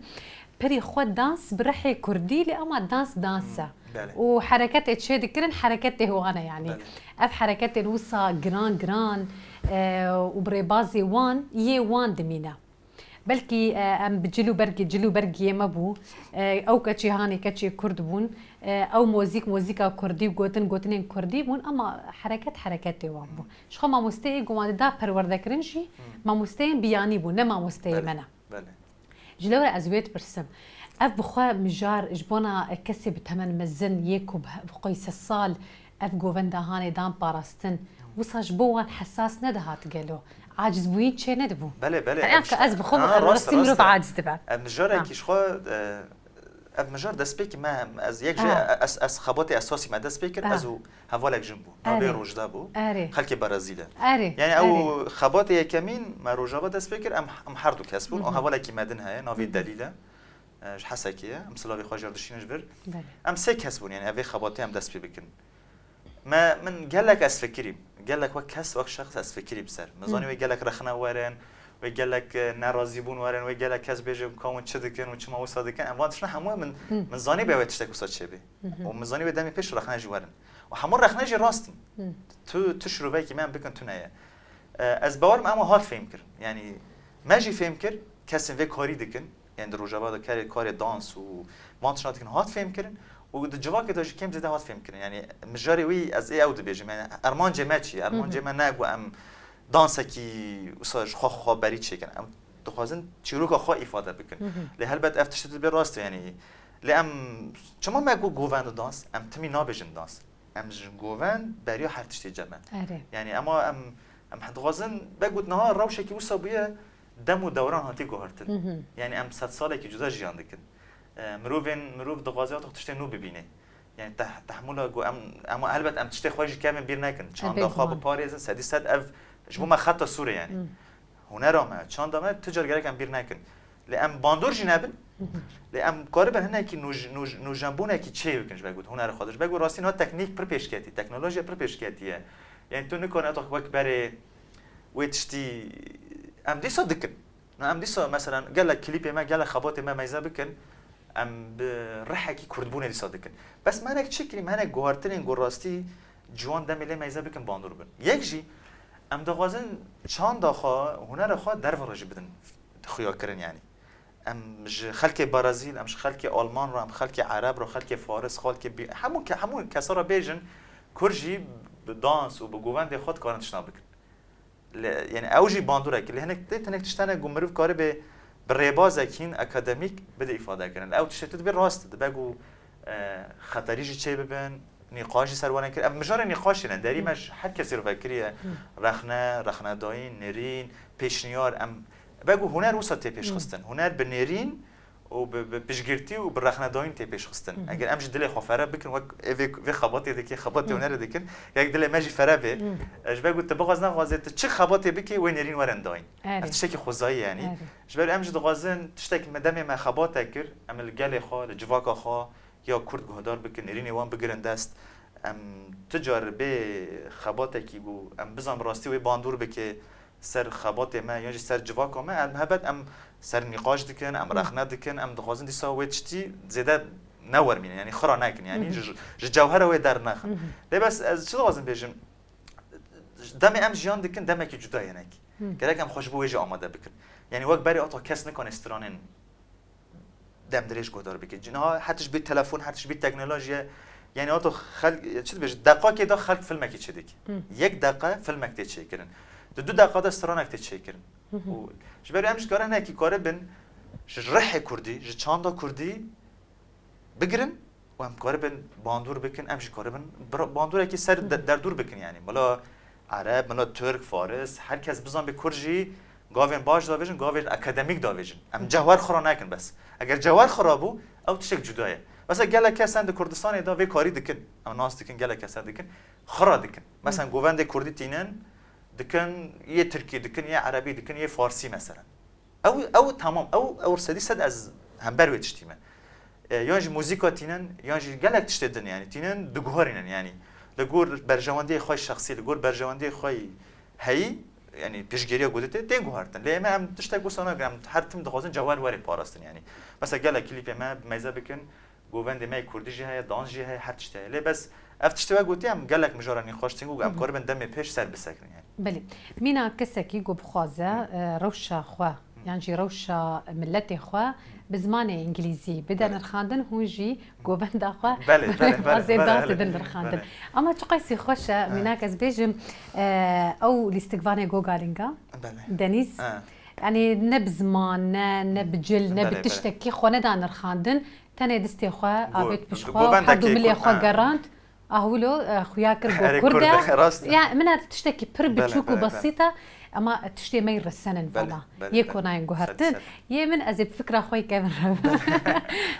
بري خود دانس برحي كردي لأما دانسة وحركات اتشاد كرن حركات هوانا يعني اف حركات نوصا جران وبريبازي وان وان دمينا بلكي ام بجلو برگی مبو او کچی هانی کچی کرد بون او موزیکا کردی گوتن کردی بون اما حرکت وان بو شخو ما مستی گوان دا پرورده کرنشی ما مستی بیانی بون نه ما مستی منا جلو ازویت برسم اف بخوا مجار جبونا کسی بتمن مزن یکو بقیس الصال اف گووندا هانی دام باراستن وصاج بوان حساس ندهات قالو عاجز بوين شيء ندبو بله يعني أنا كأز بخو راسي مروف عاجز تبع مجرد كيش خو اف مجار دست بيك ما از یک جای از خبات اساسی ما دست بيكر ازو هوالك جنبو نابي روجدا بو خلك برازيل يعني او خبات يكمين ما روجابا دست بيكر ام حردو كسبون او هوالك مدن هي نافي دليله حسكيه ام سلاوي خواجر دشينش بر ام سه كسبون يعني افي خباتي ام دست بيكن ما من قال لك اسفكري قال لك وكس وك شخص اسفكري بسر مزاني وقال لك رخنا ورن وقال لك ناراضي بون ورن وقال لك كاس بيجي كون تشدكن وتشما وصادكن ام شنو حمو من زاني بيوي تشتك وصاد شبي ومن زاني بدمي بيش رخنا جي ورن وحمر رخنا جي راستن تو تشرو باكي ما بكن تنايا از باور ما هات فهمكر يعني ماجي فهمكر كاسن في كاري دكن يعني دروجابا كاري دانس و مانتشاتكن هات فهمكرن ودجواك داش كم زيد هات فهمكرن يعني مجاري وي از اي اود بيجي يعني ارمان جماعتي ارمان جما ناغو ام دانسکی وساج خو برید چکن ام دخوازن چیروک خو ifade بکن لی هلبت افتشت به راست یعنی لی ام چما مگو گووند دانس ام تمی نابجن دانس ام گووند بریا هر تشتی جمع یعنی اما ام دخوازن بگو نه روشه کی وسابیه دم و دوران هاتی گوهرتن یعنی ام 100 ساله کی جدا جیان دکن مروف دخوازات تشتی نو ببینه يعني تحمله جو اما هلبت ام تشتی خوش کم بیر نکن چند خواب پاریزن سدی صد اف جبو ما خط سوره يعني هنا راما چند دامه تجار گرک ام بیر نکن لام باندور جنابن لام قاربن هنا کی نوجنبونه کی چه بکنش بگود هنر خودش بگو راستی نه تکنیک پر پیشکتی تکنولوژی پر پیشکتیه يعني تو نکنه تو وقت بره ويتشتي ام دي صدقن ام دي مثلا قال لك كليب ما قال لك خباط ما ميزه بكن ام برحكي كردبونه دي صدقن بس ما نك تشكري ما نك جوهرتين جوراستي جوان دم له ميزه بكن باندور بن يكجي ام دغازن چان داخا هنر خا در ورج بدن خيا كرن يعني ام خلق برازيل ام خلق آلمان رو ام خلق عرب رو خلق فارس خلق همون کسا بيجن كرجي بدانس و بگووند خود کارن تشنا بکن يعني اوجي باندوره که هنك تنك تشتنه گمرو کار به بريبازكين اكاديميك بده افاده كرن او تشتت به راست بگو خطريجي چه ببن نقاش سروانه کرد مجار نقاش نه داری مش هر کسی رو فکریه رخنه داین نرین پیشنیار ام بگو هنر وسط تی پیش خستن هنر به نرین و به پیشگیرتی و به رخنه داین تی پیش خستن اگر امش دل خفره بکن و وی خباطی دکی خباطی هنر دکن یک دل ماجی فره به اش بگو تبغاز نغازت چه خباطی بکی و نرین ورن داین اشتکی خوزایی يعني اش بر امش دغازن تشتک مدام ما خباطه کر عمل گل خا جواکا خا یا کرد گهدار بکن نرینی وان بگیرن دست ام تجربه خباته کی بو ام بزن راستی و باندور بکه سر خبات ما یا سر جواک ما ام هبت ام سر نقاش دکن ام رخنه دکن ام دخوازن دی سویتشتی زیاده نور مینه یعنی خرا نکن یعنی جوهر و در نخ بس از چه لازم بجم دم ام جیان دکن دم کی جدا یعنی گرک ام خوشبو وجه آماده بکن یعنی وقت بری آتا کس نکن استرانن دم درش گهدار بکن جنها حتیش بی تلفن حتیش بی تکنولوژی يعني اوتو خلق چه بيج دقيقه كده خلق فيلمك يشدك یک دقيقه فيلمك تشيكرن دو دقيقه ده استرانك تشيكرن و جبر امش كار هنا كي كار بن جرح كردي ج چاندا كردي بگرن و هم كار بن باندور بكن امش كار بن باندور كي سر در دور بكن يعني ملا عرب ملا ترک فارس هر کس بزن به کرجی گاوین باش داویجن گاوین اکادمیک داویجن ام جوهر خرا نکن بس اگر جوهر خرابو او تشک جدایه مثلا گله کسان د کردستان دا وی کاری دکن اما ناس دکن گله کسان دکن خرا دکن مثلا گووند کردی تینن دکن یه ترکی دکن یه عربی دکن یه فارسی مثلا او تمام او سدی صد از هم بر وتشتیمه یعنی موزیکا تینن یعنی گله تشتدن يعني تینن دگوهرینن يعني لگور برجواندی خوی شخصی لگور برجواندی خوی هی يعني پیشگیری گودته دنگو هرتن لیما هم تشتک بوسانا گرام هر تیم دخوازن جوال وری پاراستن يعني مثلا گله کلیپ ما میزه بکن گووند ما کردی جه دانس جه هر تشته لی بس افتشتوا گوتی هم گلک مجارانی خوشتنگو ام کار بندم پیش سر بسکن يعني بله مینا کسکی گو بخوازه روشا خوا يعني جي روشا ملتي خوا بزمان انجليزي بدن الخاندن هونجي گووند خوا بله زيدات بدن الخاندن اما تقيسي خوشا ميناك از بيجم او لاستقفاني جو غارينغا دنيز يعني نبزمان نبجل نبتشتكي خونه دان الخاندن تاني دستي خوا ابيت بشخوا حدو ملي خوا قرانت اهولو خويا كرغو كردا يعني منها تشتكي بر بتشوكو بسيطه اما تشتي مي رسنن فلا بله، يكون عين جوهرتن سد. يمن ازب فكره خوي كامل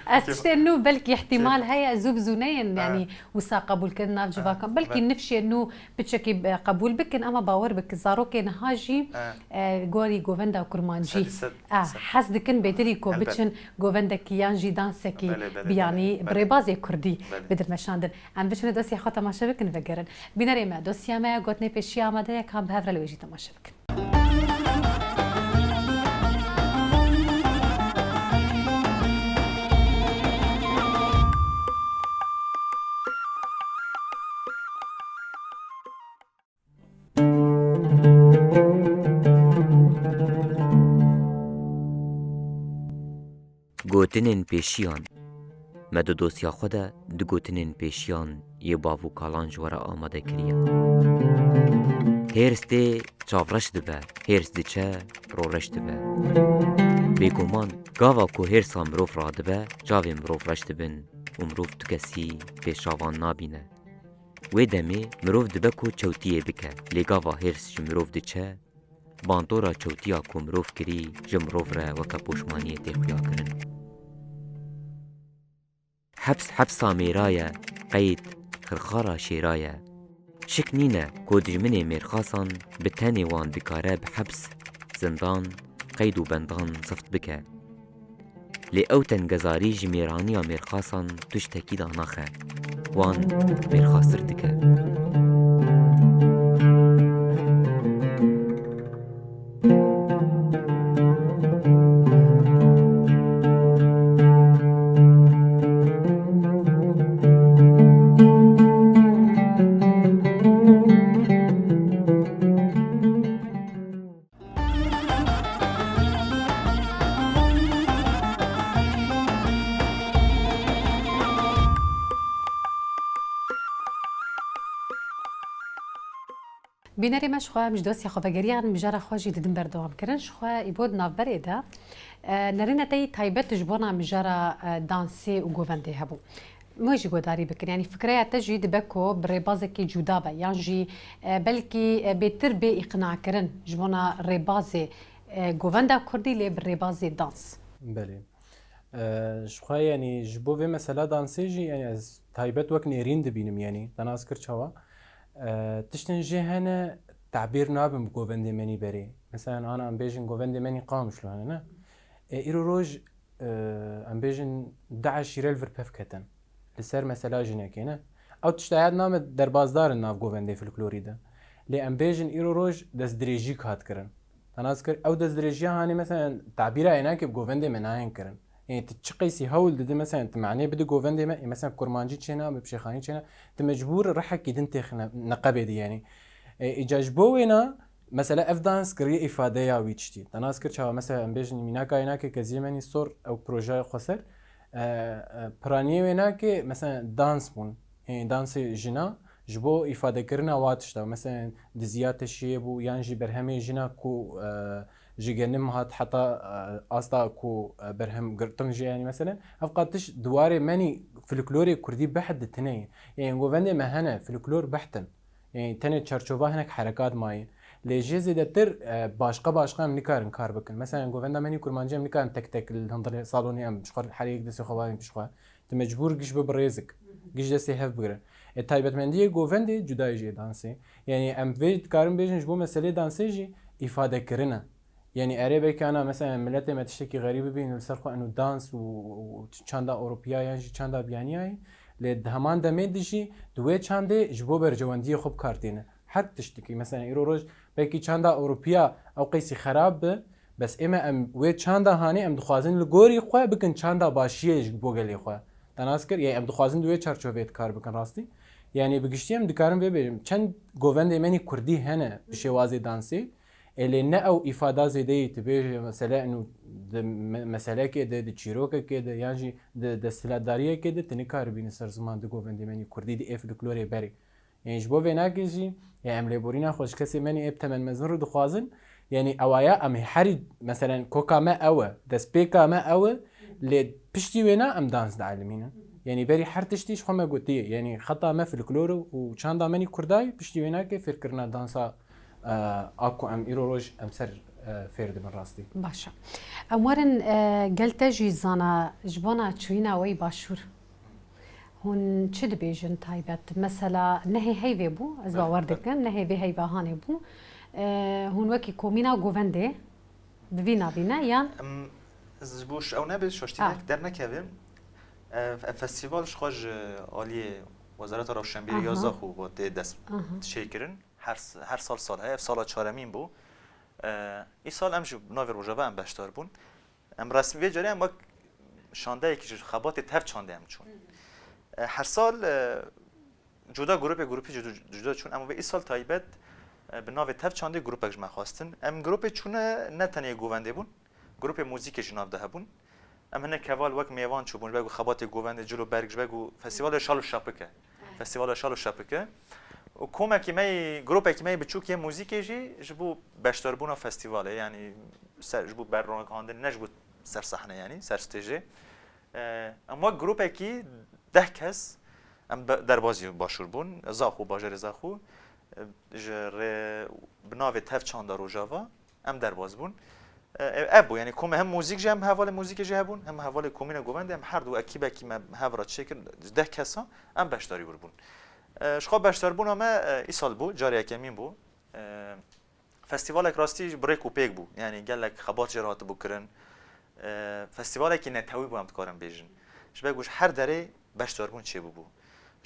استشتي انه بلكي احتمال هيا زوب زونين يعني وسا قبول كنا في جواكم بلكي نفشي انه بتشكي قبول بكن اما باور بك زاروكي نهاجي غوري جوفندا وكرمانجي حسدكن بيدريكو بتشن جوفندا كيانجي دانسكي بيعني بريبازي كردي بدر مشاندن ام بتشن دوسيا خاطر ما شبكن فكرن بيناري ما دوسيا ما قوتني بيشيا ما ده كان بهفر الوجي تماشى بكن گوتنین پیشیان مدو دوسیا خدا دو گوتنین پیشیان یه باو کالان جوارا آماده کریه هرس دی چاورش دبه هرس دی چه رو رش دبه بیگومان گاوا کو هرسا مروف را دبه جاوی مروف رش دبن و مروف تو کسی پیشاوان نابینه وی دمی مروف دبه کو چوتیه بکه لی گاوا هرس جی مروف دی چه باندورا چوتیا کو مروف کری جی مروف را وکا پوشمانی تیخویا کرن حبسا میرایا قید خرخارا شیرایا شک نینه کو دجمنی میرخاسان بتنی وان دکاره بحبس زندان قید و بندان صفت بکه لی اوتن گزاری جمیرانیا میرخاسان تشتکی داناخه وان میرخاستر دکه بینری مش خواه مش دوستی خواه بگریان مجرد خواهی دیدن بردوام کرن شخواه ایبود نافبری ده نرینه تایی تایبت جبونا مجرد دانسی و گوونده هبو موجی گوداری بکن یعنی فکره تجی دبکو بربازه کی جدا با یعنی جی بلکی بهتر به اقناع کرن جبونا ربازه گوونده کردی لی بربازه دانس بله شخواه یعنی جبو و مثلا دانسی جی یعنی از تایبت وک نیرین دبینم یعنی تناس کرد چوا تشتن جهنه تعبير نابم جوفندي مني بري مثلا انا ام بيجن جوفندي مني قام شلون انا ايرو روج ام بيجن دع شيرل فر بفكتن لسر مثلا جنكينا او تشتايد نام دربازدار ناف جوفندي في الكلوريدا لي ام بيجن ايرو روج دز دريجيك هات كرن تناذكر او دز دريجيا هاني مثلا تعبيره هناك بجوفندي مناين كرن يعني تشقيسي هول دي مثلا تمعني بدي جوفندي مثلا كرمانجي تشينا بشيخاني تشينا تمجبور رحك يدنتخ نقبه دي يعني اجاجبوينا مثلا افدانس كري افاده يا ويتشتي تناذكر شو مثلا بيجن ميناكا هناك كزيمني صور او بروجي خسر براني هناك مثلا دانس بون يعني دانس جنا جبو افاده كرنا واتشتا مثلا دزيات الشيبو يانجي برهمي جنا كو جيجنم هات حتى استا كو برهم قرطنجي يعني مثلا افقاتش دواري ماني فلكلوري كردي بحد تنين يعني جوفندي مهنا فلكلور بحتن يعني تاني تشارشوفا هناك حركات ماي ليجي زيدتر باشقا منكارن كار بكن مثلا جوفندا ماني كرمانجي منكارن تك تك الهندر صالوني ام بشخر حريق دسي خوابين بشخوا تمجبور قش ببريزك قش دسي هف بقرن التايبت مندي جوفندي جداي جي دانسي يعني ام فيت كارن بيجن جبو مسألة دانسي جي افاده كرنا يعني اريبي كان مثلا ملتي ما تشتكي غريبه بين السرقه انه دانس وشاندا اوروبيا يعني شاندا بيانياي لدهمان دمدشي دوي شاندي جبو برجواندي خوب كارتينه حتى تشتكي مثلا ايرو روج بيكي شاندا اوروبيا او قيسي خراب بس اما ام وي شاندا هاني ام دخوازن لغوري خو بكن شاندا باشيه جبو غلي خو تناسكر يعني ام دخوازن دوي چارچوبيت كار بكن راستي يعني بگشتيم دكارم بيبم چند گووند مني كردي هنا بشوازي دانسي اللي نأو إفادة زيدة تبيه مثلا إنه مسألة كده ده تشيروكا كده يعني ده سلادارية كده تنكار بين سر زمان ده جوفن دي مني كردي دي إف الكلوري بري يعني جبوا فيناكيجي يعني عملي بورينا خوش كسي مني إب تمن مزنور دخوازن يعني أوايا أم حري مثلا كوكا ما أوا ده سبيكا ما أوا اللي بشتي وينا أم دانس دعالمينا يعني بري حرتشتيش خما قلتيه يعني خطأ ما في الكلورو وشان دا مني كرداي بشتي ويناكي فكرنا دانسا اكو ام ايرو روج ام سر فێر من ڕاستی باشە ئەموارن گەلتەژی زانە ژبۆنە چوینە ئەوەی باشوور هون چ دەبێژن تایبەت مەسەلا نەهێ هەیوێ بوو ئەس باوەڕ دەکەم نەهێ بێ هەیڤاهانێ بوو هون وەکی کۆمینا گۆڤەندێ ببی نابینە یان بوش ئەو نەبێت شۆشتێک دەرنەکەوێن فستیڤالش خۆش عالیە وەزارەتە ڕەوشەنبیری یا زاخو بۆ تێ دەست شێکردن هەر ساڵ ساڵ هەیە ساڵە چارەمین بوو ئی ساڵ ئەم ناوی ڕۆژەوە ئەم بەشدار بوون ئەم ڕاستمی وێ جارێ ئەم وەک شاندەیەکی خەباتی تەف چاندێ ئەم چوون هەر ساڵ جودا گروپی جودا چون ئەم ئی ساڵ تایبەت bi navê tev çandê grupek ji me xwastin em grupê çûne ne tenê govendê bûn grupê mûzîkê jî nav de hebûn em hinek keval wek mêvan çûbûn ji ber ku xebatê govendê cilo berg ji ber ku festîvala şal û şapik e festîvala şal û şapik e û komekî me grupekî me biçûk yê mûzîkê jî ji bo beşdarbûna festîvalê yanî ser ji bo berronekandin ne ji bo ser sehne yanî ser stêjê em wek grupekî 10 kes em derbazî başûr bûn Zaxû bajarê Zaxû bi navê tev çanda Rojava em derbas bûn ev bû yanî kom hem mûzik jî hem hevalê mûzîkê jî hebûn hem hevalê komîna govendê em her du ekîbekî me hev ra çêkir 10 kesa em beşdarî wir bûn ji xwe beşdarbûna me îsal bû cariyek emîn bû festîvalek rastî ji birêk û pêk bû yanî gelek xebat jê hatibû kirin festîvalekî netewî bû em dikarin bêjin ji ber ku ji her derê beşdarbûn çêbûbû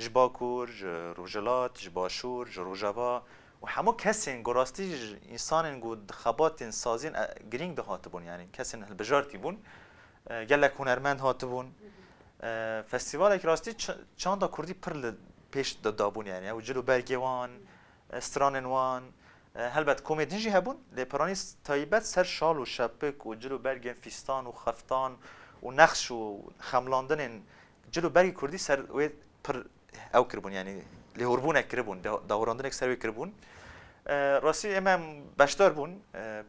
ji Bakur, ji Rojhilat, ji Başûr, ji Rojava û hemû kesên ku rastî ji însanên ku di xebatên sazîn girîng de hatibûn yanî kesên hilbijartî bûn gelek hunermend hatibûn festîvalek rastî çanda Kurdî pir li pêş dabûn yanî ew cil û bergê wan stranên wan helbet komêdin jî hebûn lê piranî taybet ser şal û şepik û cil û bergên fîstan û xeftan û nexş û xemlandinên cil û bergê Kurdî ser wê pir ew kiribûn yanî lêhorbûnek kiribûn dawirandinek ser wê kiribûn rastî em beşdar bûn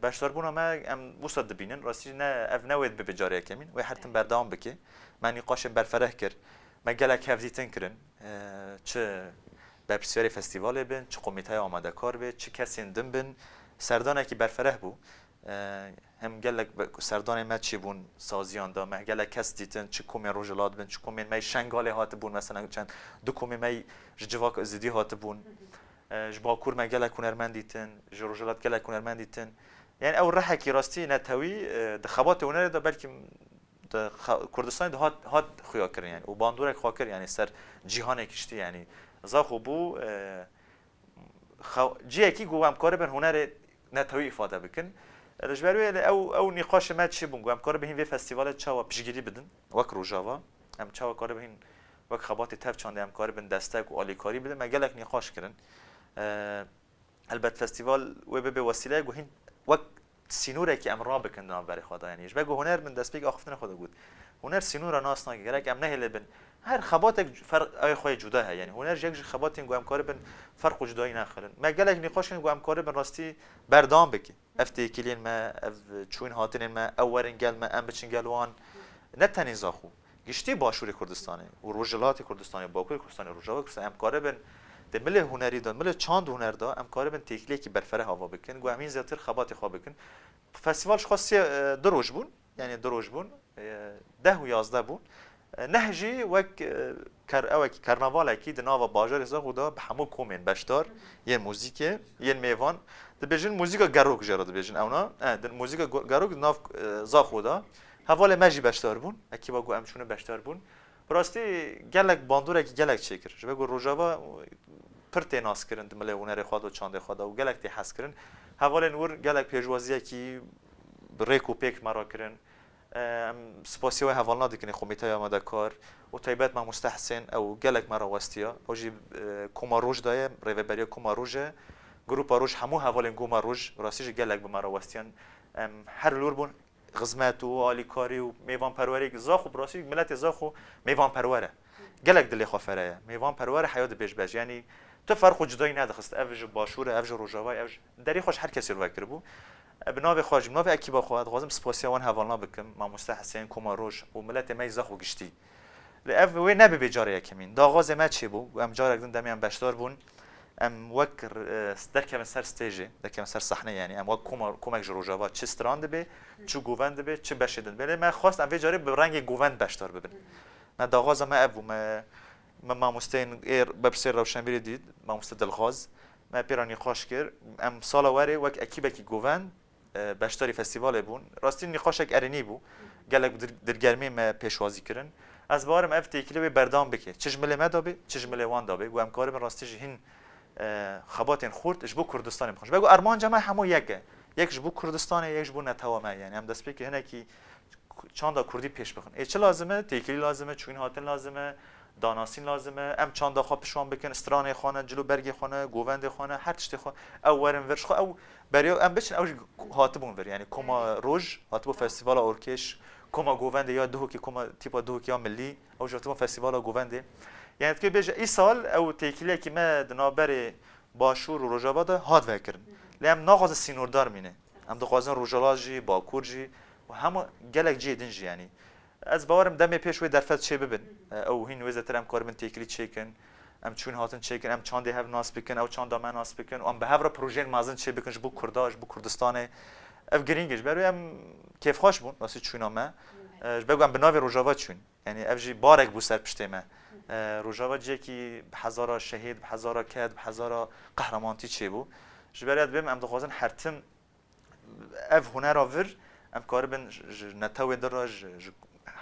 beşdarbûna me em wisa dibînin rastî ne ev ne wê bibe cariyek emîn wê her tim berdewam bike me nîqaşên berfereh kir me gelek hevdîtin kirin çi berpirsiyarê festîvalê bin çi komîteya amadekar bê çi kesên din bin serdanekî berfereh bû hem gelek serdanê me çîbûn saziyan da me gelek kes dîtin çi komên Rojhilat bin çi komên me şengalê hatibûn mesela çend du komên me ji civak Izîdî hatibûn ji Bakur me gelek hunermend dîtin ji Rojhilat gelek hunermend dîtin yani ew rehekî rastî netewî di xebatê hunerê de belkî di Kurdistanê de hat xuya kirin yani û bandorek xwe kir yani ser cîhanekî ştî yani Zaxû bû ciyekî ku em karibin hunerê netewî îfade bikin ji ber wê ew nîqaşê me çi bûn ku em karibin vê festîvalê çawa piştgirî bidin wek Rojava em çawa karibin wek xebatê tev çandê em karibin destek û alîkarî bidin me gelek nîqaş kirin helbet festîval wê bibe wesîleyek ku hîn wek sînûrekî em rabikin di navberê xwe da yanî ji ber ku huner min destpêk axiftinê xwe de got huner sînûra nas nake gerek em nehêle bin her xebatek ew xwe cuda heye yani huner ji yek ji xebatên ku em karibin ferq û cudayî naxirin me gelek nîqaş kirin ku em karibin rastî berdewam bikin ev têkiliyên me ev çûyîn hatinên me ew werin gel me em biçin gel wan ne tenê Zaxû giştî Başûrê Kurdistanê û Rojhilatê Kurdistanê Bakurê Kurdistanê Rojava Kurdistanê em karibin di milê hunerî de milê çand huner da em karibin têkiliyekî berfereh hava bikin ku em hîn zêtir xebatê xwe bikin festîval ji xwe du roj bûn yani du roj bûn 10 û 11 bûn neh jî wek ewekî karnavalekî di nava bajarê Zaxû da bi hemû komên beşdar yên mûzîkê yên mêvan dibêjin mûzîka gerok jê re dibêjin ew na mûzîka gerok di nav Zaxû da hevalê me jî beşdar bûn ekîba ku em çûne beşdar bûn rastî gelek bandorekî gelek çêkir ji ber ku Rojava pir tê nas kirin di milê hunerê xwe da çandê xwe da û gelek tê hez kirin hevalên wir gelek pêşwaziyekî bi rêk û pêk me ra kirin سپاسی و هەواڵنا دکردنی خۆمیتای ئامادەکار و تایبەت مامۆستا حسێن ئەو gelek me ra westiya ew jî koma roj daye rêveberiya koma roj e grupa roj hemû hevalên goma roj rastî jî gelek bi me ra westiyan em her lûr bûn xizmet û alîkarî û mêvanperwerî Zaxû rastî miletê Zaxû mêvanperwer e gelek dilê xwe fere ye mêvanperwer heya dibêj bej yanî tu ferq û cudayî nedixist ev ji Başûr e ev ji Rojava ev derî xweş her kesî vekiribû bi navê xwe ji navê ekîba xwe dixwazim spasiya wan hevalna bikim mamosta Hesên Koma Roj û miletê me Zaxû giştî li ev wê nebibe cariyek emîn daxwazê me çêbû em carek din demê em beşdar bûn ام وک درکم سر استیجی درکم سر صحنه یعنی ام وک کمک روجاوا چه ستراند به چه گووند به چه بشیدن بله من خواست ام ویجاری به رنگ گووند بشتار ببین من داغاز ما ابو ما مستین ایر ببسیر روشنبیری دید ما مست دلغاز ما پیرانی خوش کرد ام سال واره وک اکیبه کی گووند باشتاری فستیوال بون راستی نقاشک ارنی بو گلک در گرمی ما پیشوازی کردن از بارم افتی کلی بردام بکه چجمله ما دابه چجمله وان دابه و امکار من راستی هین خباتین خورد اش بو کردستان میخوش بگو ارمان جمع همو یکش بو کردستان یکش بو نتوامه یعنی هم دست که هنه کی چاندا کردی پیش بخون ای چه لازمه تیکلی لازمه چوین هاتن لازمه داناسین لازمه ام چاندا خواب پیشوان بکن استرانه خانه جلو برگی خانه گووند خانه هر چی خو او ورم ورش خو او بریا ام بچن او هاتبون ور یعنی کما روج هاتبو فستیوال اورکش کما گووند یا دو کی کما تیپا دو کی ملی او جاتبو فستیوال گووند یعنی که بیش ای سال او تیکلی که ما دنابر باشور و روجاوا ده هات وکرن لام ناغاز سینوردار مینه ام دو قازن روجالاجی باکورجی و هم گلک جیدنج یعنی از باورم دم پیش و درفت چه ببین او هین وزتر ام کار من تیکلی چیکن ام چون هاتن چیکن ام چاند هاف ناس بکن او چاند من ناس بکن ام به هر پروژه مازن چه بکنش بو کرداج بو کردستان اف گرینگش برای ام کیف خوش بون واسه چون ما بگم به ناوی روجاوا چون یعنی افجی بارک بو سر پشت ما روجاوا جه کی هزارا شهید هزارا کد هزارا قهرمانتی چه بو جبرات بهم ام دخوازن هرتم اف هنر آور ام کار بن نتاوی دراج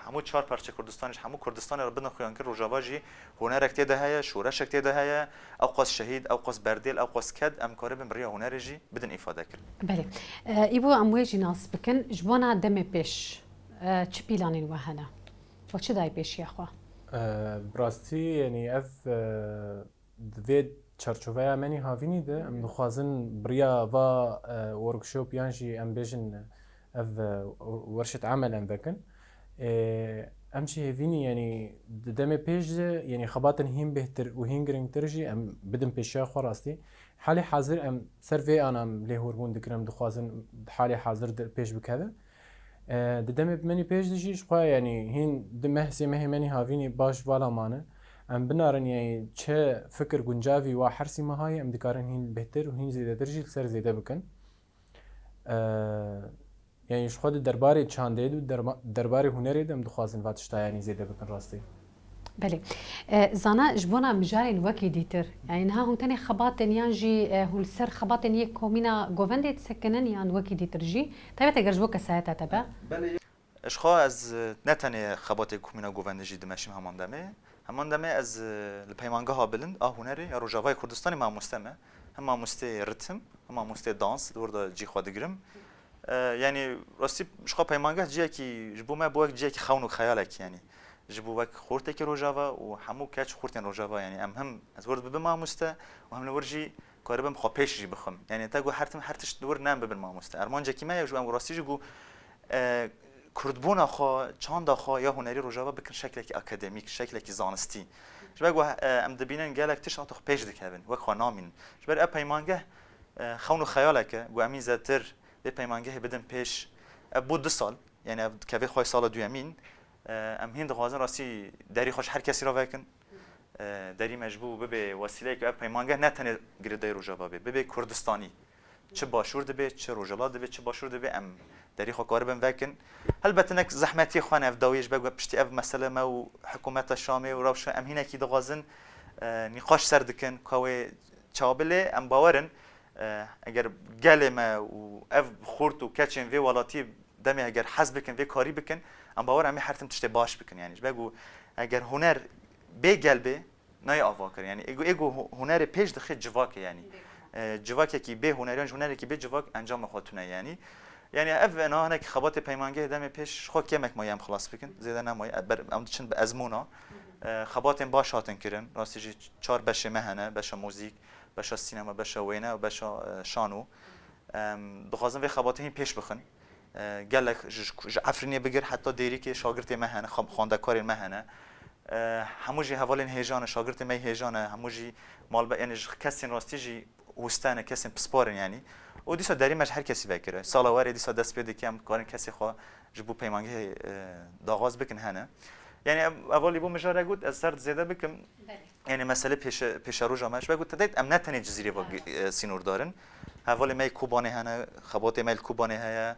همو چهار پارچه کردستانش همو کردستان رو بدن خویان که روجاوا جی هنر اکتی ده هیا شورش اکتی ده هیا او قاس شهید او قاس بردیل او قاس کد ام کار بن بریا هنر جی بدن افاده کرد بله ایبو امویجی ناس بکن جبونا دم پیش چه پیلانین وهنا و چه دای پیش یخوا براستی یعنی اف دوید چرچوبه منی هاوینی ده ام دخوازن بریا و ورکشوپ یانجی ام بیجن اف ورشت عمل ام بکن امشي هيفيني يعني دم بيج يعني خباتن هين بهتر وهين جرين ترجي ام بدم بيشا خراستي حالي حاضر ام سيرفي انا له هرمون دكرم دخوازن حالي حاضر بيج بكذا دم بمني بيج دشي شخوا يعني هين دمه سي مهمني هافيني باش والا مانه ام بنارن يعني چه فكر گنجاوي وا حرسي ما هاي ام دكارن هين بهتر وهين زياده ترجي سر زياده بكن يعني شو خود درباري چاندید و درباري هنری دم دخوازن واتشتا يعني زیاده بکن راستی. بله زانا جبونا مجارين وكي ديتر يعني نها هون تاني خباتن يانجي هون سر خباتن يك كومينا غوفندي تسكنن يان وكي ديتر جي تبعت جرجبوك ساعتها تبع بله اشخا از نتنی خبات کومینا گوونده جی دمشیم همان دمه از الپیمانگاه ها بلند هنری یا روجاوای کردستانی ما مستمه هم مسته رتم هم مسته دانس دور جی خود گرم يعني راستی شخا پیمانگاه جیه کی جبو ما بوک جیه کی خون و خیالک یعنی جبو وک خورته کی روجاوا و همو کچ خورتن روجاوا یعنی هم از ورد به ما مسته و هم لورجی کاربم خو پیش جی بخم یعنی تا گو هرتش دور نام ببن ما مسته ارمان جکی ما جو ام راستی جو کردبون خو چاند خو یا هنری روجاوا بکن شکل کی اکادمیک شکل کی زانستی جبو ام دبینن گالک تش اتخ پیش دکبن وک خو نامین جبر پیمانگاه خون و خیالک و امین زاتر به پیمانگاه بدن پیش بود 2 سال یعنی که خوای سال دویمین ام هند خوازن راستی دری خوش هر کسی را وکن دری مجبور به وسیله که پیمانگاه نه تنه گرده روجاوا به کردستانی چه باشور ده چه روجالا ده چه باشور ده ام دری خو کار بم وکن البته نک زحمتی خوانه اف داویش بگو پشتی اف مسئله ما و حکومت شامی و روش ام هینه کی دغازن نقاش سر دکن کوی چابله ام باورن اگر گله ما و اف خورت و کچن وی ولاتی دمی اگر حس بکن وی کاری بکن ام باور امی هرتم تشته باش بکن یعنی بگو اگر هنر به گلبه نای آواکر یعنی ایگو هنر پیش دخل جواک یعنی جواک کی به هنریان هنر کی به جواک انجام خودتونه یعنی اف انا هناك خبات پیمانگاه دم پیش خو کمک مایم خلاص بکن زیاده نمای ام چند به ازمونا خبات باش هاتن کرن راستی 4 بشه مهنه بشه موزیک بشه سینما بشه وینه و بشه شانو دخوازن و خبات هین پیش بخن گلک عفرینی بگیر حتی دیری که شاگرد مهنه خواندکار مهنه هموجی حوالین هیجان شاگرد می هیجان هموجی مال یعنی کسی راستی جی وستانه کسی پسپارن یعنی و دیسا داری مش هر کسی بکره سالواری دیسا دست پیدا کم کارن کسی خوا جبو پیمانگه داغاز بکن هنه یعنی اولی بو مجاره گود از سرد زیاده بکم يعني مسألة پیش روز آمدش بگو تدید ام نتنی جزیره و سینور دارن هوال میل کوبانه هنه خبات میل کوبانه هیا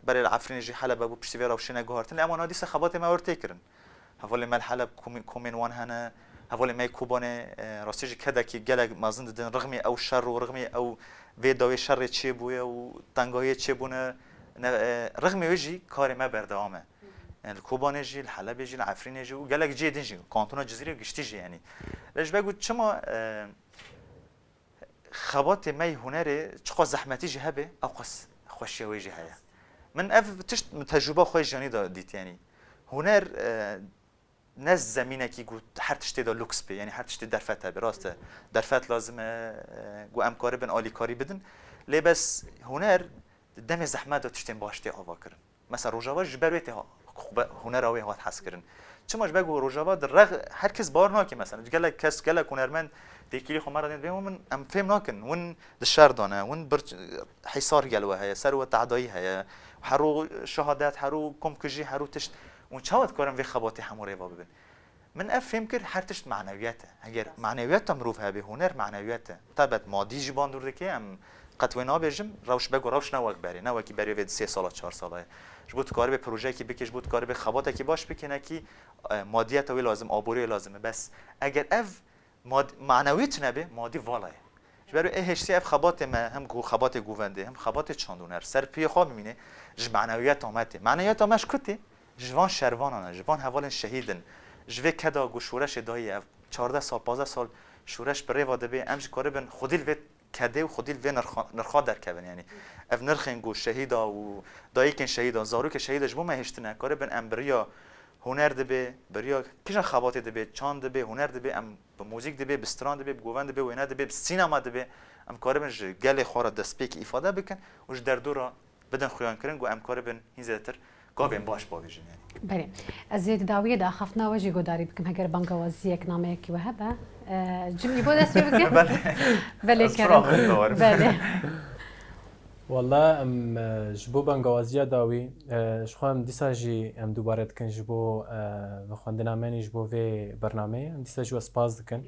برای العفرین جی حلب بگو پشتی وی روشنه گوهرتن اما نادیس خبات ما ورته کرن هوال میل حلب کومین وان هنه هوال میل کوبانه راستیجی کدا کی گلگ مازن دن رغمی او شر و رغمی او وی داوی شر چی بویه و تنگایی چی بونه رغمی ویجی کار ما بردامه يعني الكوباني جي الحلبي جي العفريني جي وقال لك جي دنجي كانتونا جزيرة وقشتي جي يعني ليش بقول شما خبات ماي هنري تشقى زحمتي جي هبه او قص خوشي ويجي هيا من اف تشت تجربه خوي جاني ديت يعني هنر ناس زمينه كي قلت هر تشتي دا لوكس بي يعني هر تشتي درفاتها براسته درفات لازم قو ام كاري بن الي كاري بدن لي بس هنر دم زحمت تشتين باشتي اواكر مثلا روجاوا جبرويته هنر اوی هات حس کردن چماش بگو روجاوا در رغ هر کس بار ناکی مثلا قال لك کس قال لك هنرمند دیکلی خو مرا دین من ام فهم ناکن ون دشار دانه ون حصار قالوا هي سر تعدایی هي حرو شهادات حرو کم کجی حرو تشت اون چاوت کارم وی خباتی هموره با ببین من افهم کرد هر تشت معنویاته اگر معنویات مروف هبه هنر معنویاته تبت مادی جبان دور که ام قطوینا بجم روش بگو روش نوک بری نوکی بری ود 3 سال 4 ساله جبوت کاری به پروژه کی بکش بود کاری به خبات کی باش بکنه کی مادیات وی لازم آبوری لازمه بس اگر اف معنویت نبه مادی والای جبرو هشتی اف خبات ما هم گو خبات گوونده هم خبات چاندونر سر پی خو میبینه ج معنویات اومده معنویات اومش کتی جوان شروانانه جوان حوال شهیدن جوی کدا گو شورش دایی 14 سال 15 سال شورش بره واده به امج کاری بن خودیل و کده و خودیل و نرخا در کبن یعنی اف نرخین گو شهیدا و دایکن شهیدا زاروک شهیدش بو ما هشتنه کاری بن امبریا هنر دبه بریا کجا خبات دبه چاند دبه هنر دبه ام به موزیک دبه بستران دبه گووند دبه وینا دبه سینما دبه ام کاری بن گل خورا دسپیک ifade بکن وش در دورا بدن خویان کردن گو ام کاری بن این زیاتر گاوین باش باویجن یعنی بله از زید داویه دا خفنا وجه گوداری بکم هگر بانگوازی اکنامه کی وهبه جمعی بود اسمی بگم بله کرم بله والله ام جبو بانگوازی داوی شخوام دیسا جی ام دوباره دکن جبو بخواندنا منی جبو وی برنامه ام دیسا جو اسپاز دکن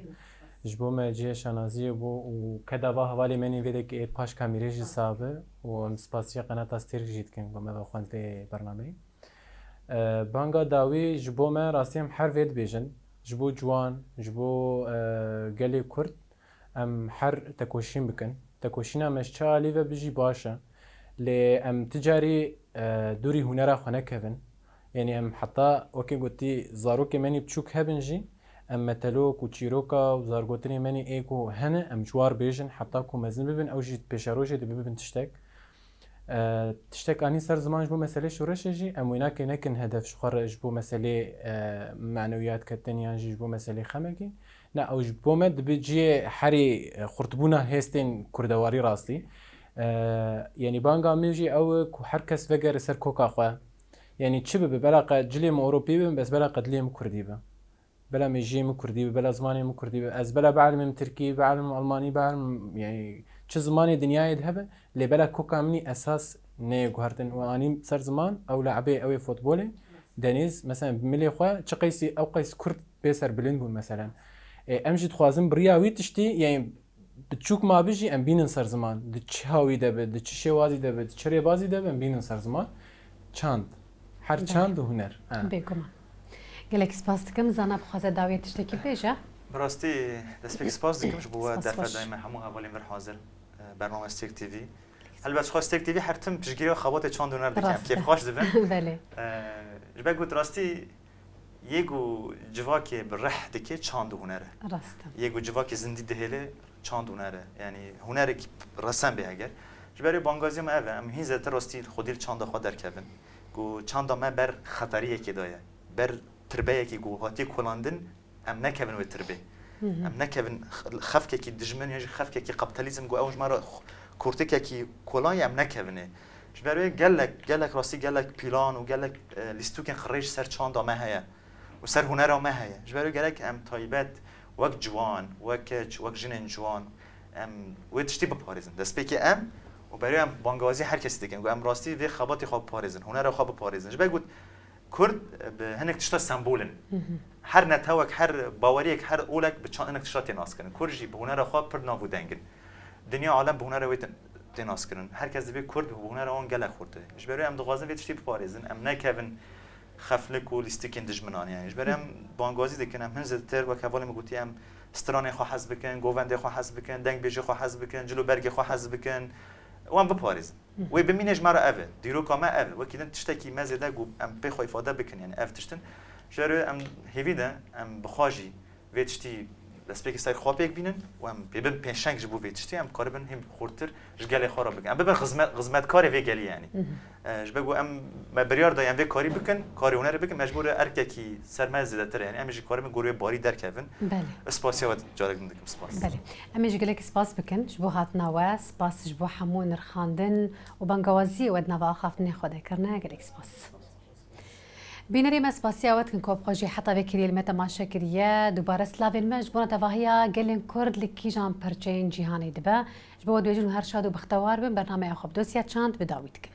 جبو ما جی شنازی بو و کداوا حوالی منی ویده که پاش کامیری جی صابه و ام سپاسی قنات استیر جید کن و ما بخواند وی برنامه بانگا داوی جبو ما راستیم هر وید بیجن جبو جوان جبو گلی کرد ام هر تکوشین بکن تکوشینا مشچالی و بجی باشه لی ام تجاری دوری هنر خانه کردن یعنی ام حتی وکی گویی زاروک منی بچوک هبنجی ام متلوک و چیروکا و زارگوتنی منی ایکو هنه ام جوار بیجن حتی کو مزن ببین او جید پیشروجی دی ببین تشتک آنی سر زمانش بو مسئله شورش جی ام وینا که نکن هدف شخارج بو مسئله معنویات کتنیان جی بو مسئله خمگی نه اوج بومد بيجي حري خرطبونا هستين كردواري راستي يعني بانغا ميجي او حركس فجر سر كوكا خوا يعني تشبه بلاقه جليم اوروبي بس بلاقه دليم كردي بلا ميجيم كردي بلا زماني كردي از بلا بعلم تركي بعلم الماني بعلم يعني چه زماني دنيا يذهب اللي بلا كوكا مني اساس ني غارتن واني سر زمان او لعبه او فوتبول دنيز مثلا بملي خوا تشقيسي او قيس كرد بيسر بلندون مثلا امجد خوازم برياوي تشتي يعني بتشوك ما بيجي ام بينن سر زمان دچهاوي دبه دچشوازي دبه دچري بازي دبه ام بينن سر زمان چاند هر چاند هنر بگم گلک سپاس دکم زنا بخواد داویه تشتکی بیجه براستی دسپیک سپاس دکم جبوا دفعه دائما همو اولین بر حاضر برنامه استیک تی وی البته خواست استیک تی وی هر تم پشگیری خبات چاند هنر دکم کیف خوش دبن بله بگو راستی یگو جواکی برح دکی چاند هنره راستم یگو جواکی زندی دهله چاند هنره یعنی هنری که رسم به اگر جبری بانگازی ما ام هین زت راستی خودی چاند خود در کبن گو چاند ما بر خطری کی دایه بر تربیه کی گو هاتی کلاندن ام نکبن و تربیه ام نکبن خفک کی دجمن یا خفک کی کاپیتالیسم گو اوج مرا کورتک کی کلای ام نکبنه جبری گلک راستی گلک پیلان و گلک لیستوکن خریج سر چاند ما هيا وسر هنر ما هي جبرو قالك ام طيبات وقت جوان وقت جنن جوان ام وتشتي بباريزن دسبيكي ام وبري ام بانگوازي هر کسی دیگه ام راستی وی خباتی خواب پاريزن هنر خواب پاريزن جبر گفت كرد هنك تشتا سمبولن هر نتوك هر باوريك هر اولك بتشان انك تشتا تناس كرن كرجي بهنر خو پر نافو دنگن دنیا عالم بهنر ويت تناس كرن هر کس به کرد بهنر اون گله خورده اش برای ام دغازن ویت شتی بپاريزن ام نکevin خفلك و لیستیکن دجمنان يعني اش برای ام بانگازی دکنم هنزتر و کوالی مگوتی ام سترانه خو حزب بکن گوونده خو حزب بکن دنگ بیجی خو حزب بکن جلو برگ خو حزب بکن وام بپاريز و بمینج مرا اوه دیرو کما اوه و کیدن تشتکی مزیده گو ام به خو ifade بکن يعني اف تشتن جرو ام هیویده ام بخاجی ویتشتی دەستپێکی سای خواپێک بینن و ئەم بێبن پێشەنگ ji بۆ vێتشتی ئەم کار بن هێم خورتر ji gelê xwe re bikin em bibin xizmetkarê vê gelî yanî ji ber ku em me biryar dayan vê karî bikin karê hunerê bikin mecbûr e erkekî sermez zêdetir yani em jî karibin gorî barî derkevin spasiya we carek din dikim spas em jî gelekî spas bikin ji bo hatina we spas ji bo hemû nirxandin û bengawaziyê we di nava axaftinê xwe de kirine gelek spas بینری مسپاسیا وقت کن کوبخوجی حتی وکیل مت ماشه کریه دوباره سلاوین مش بنا تواهیا گلین کرد لکی جان پرچین جهانی دبه جبود ویجون هر شاد و بختوار بین برنامه خوب دوسیه چند بداوید کن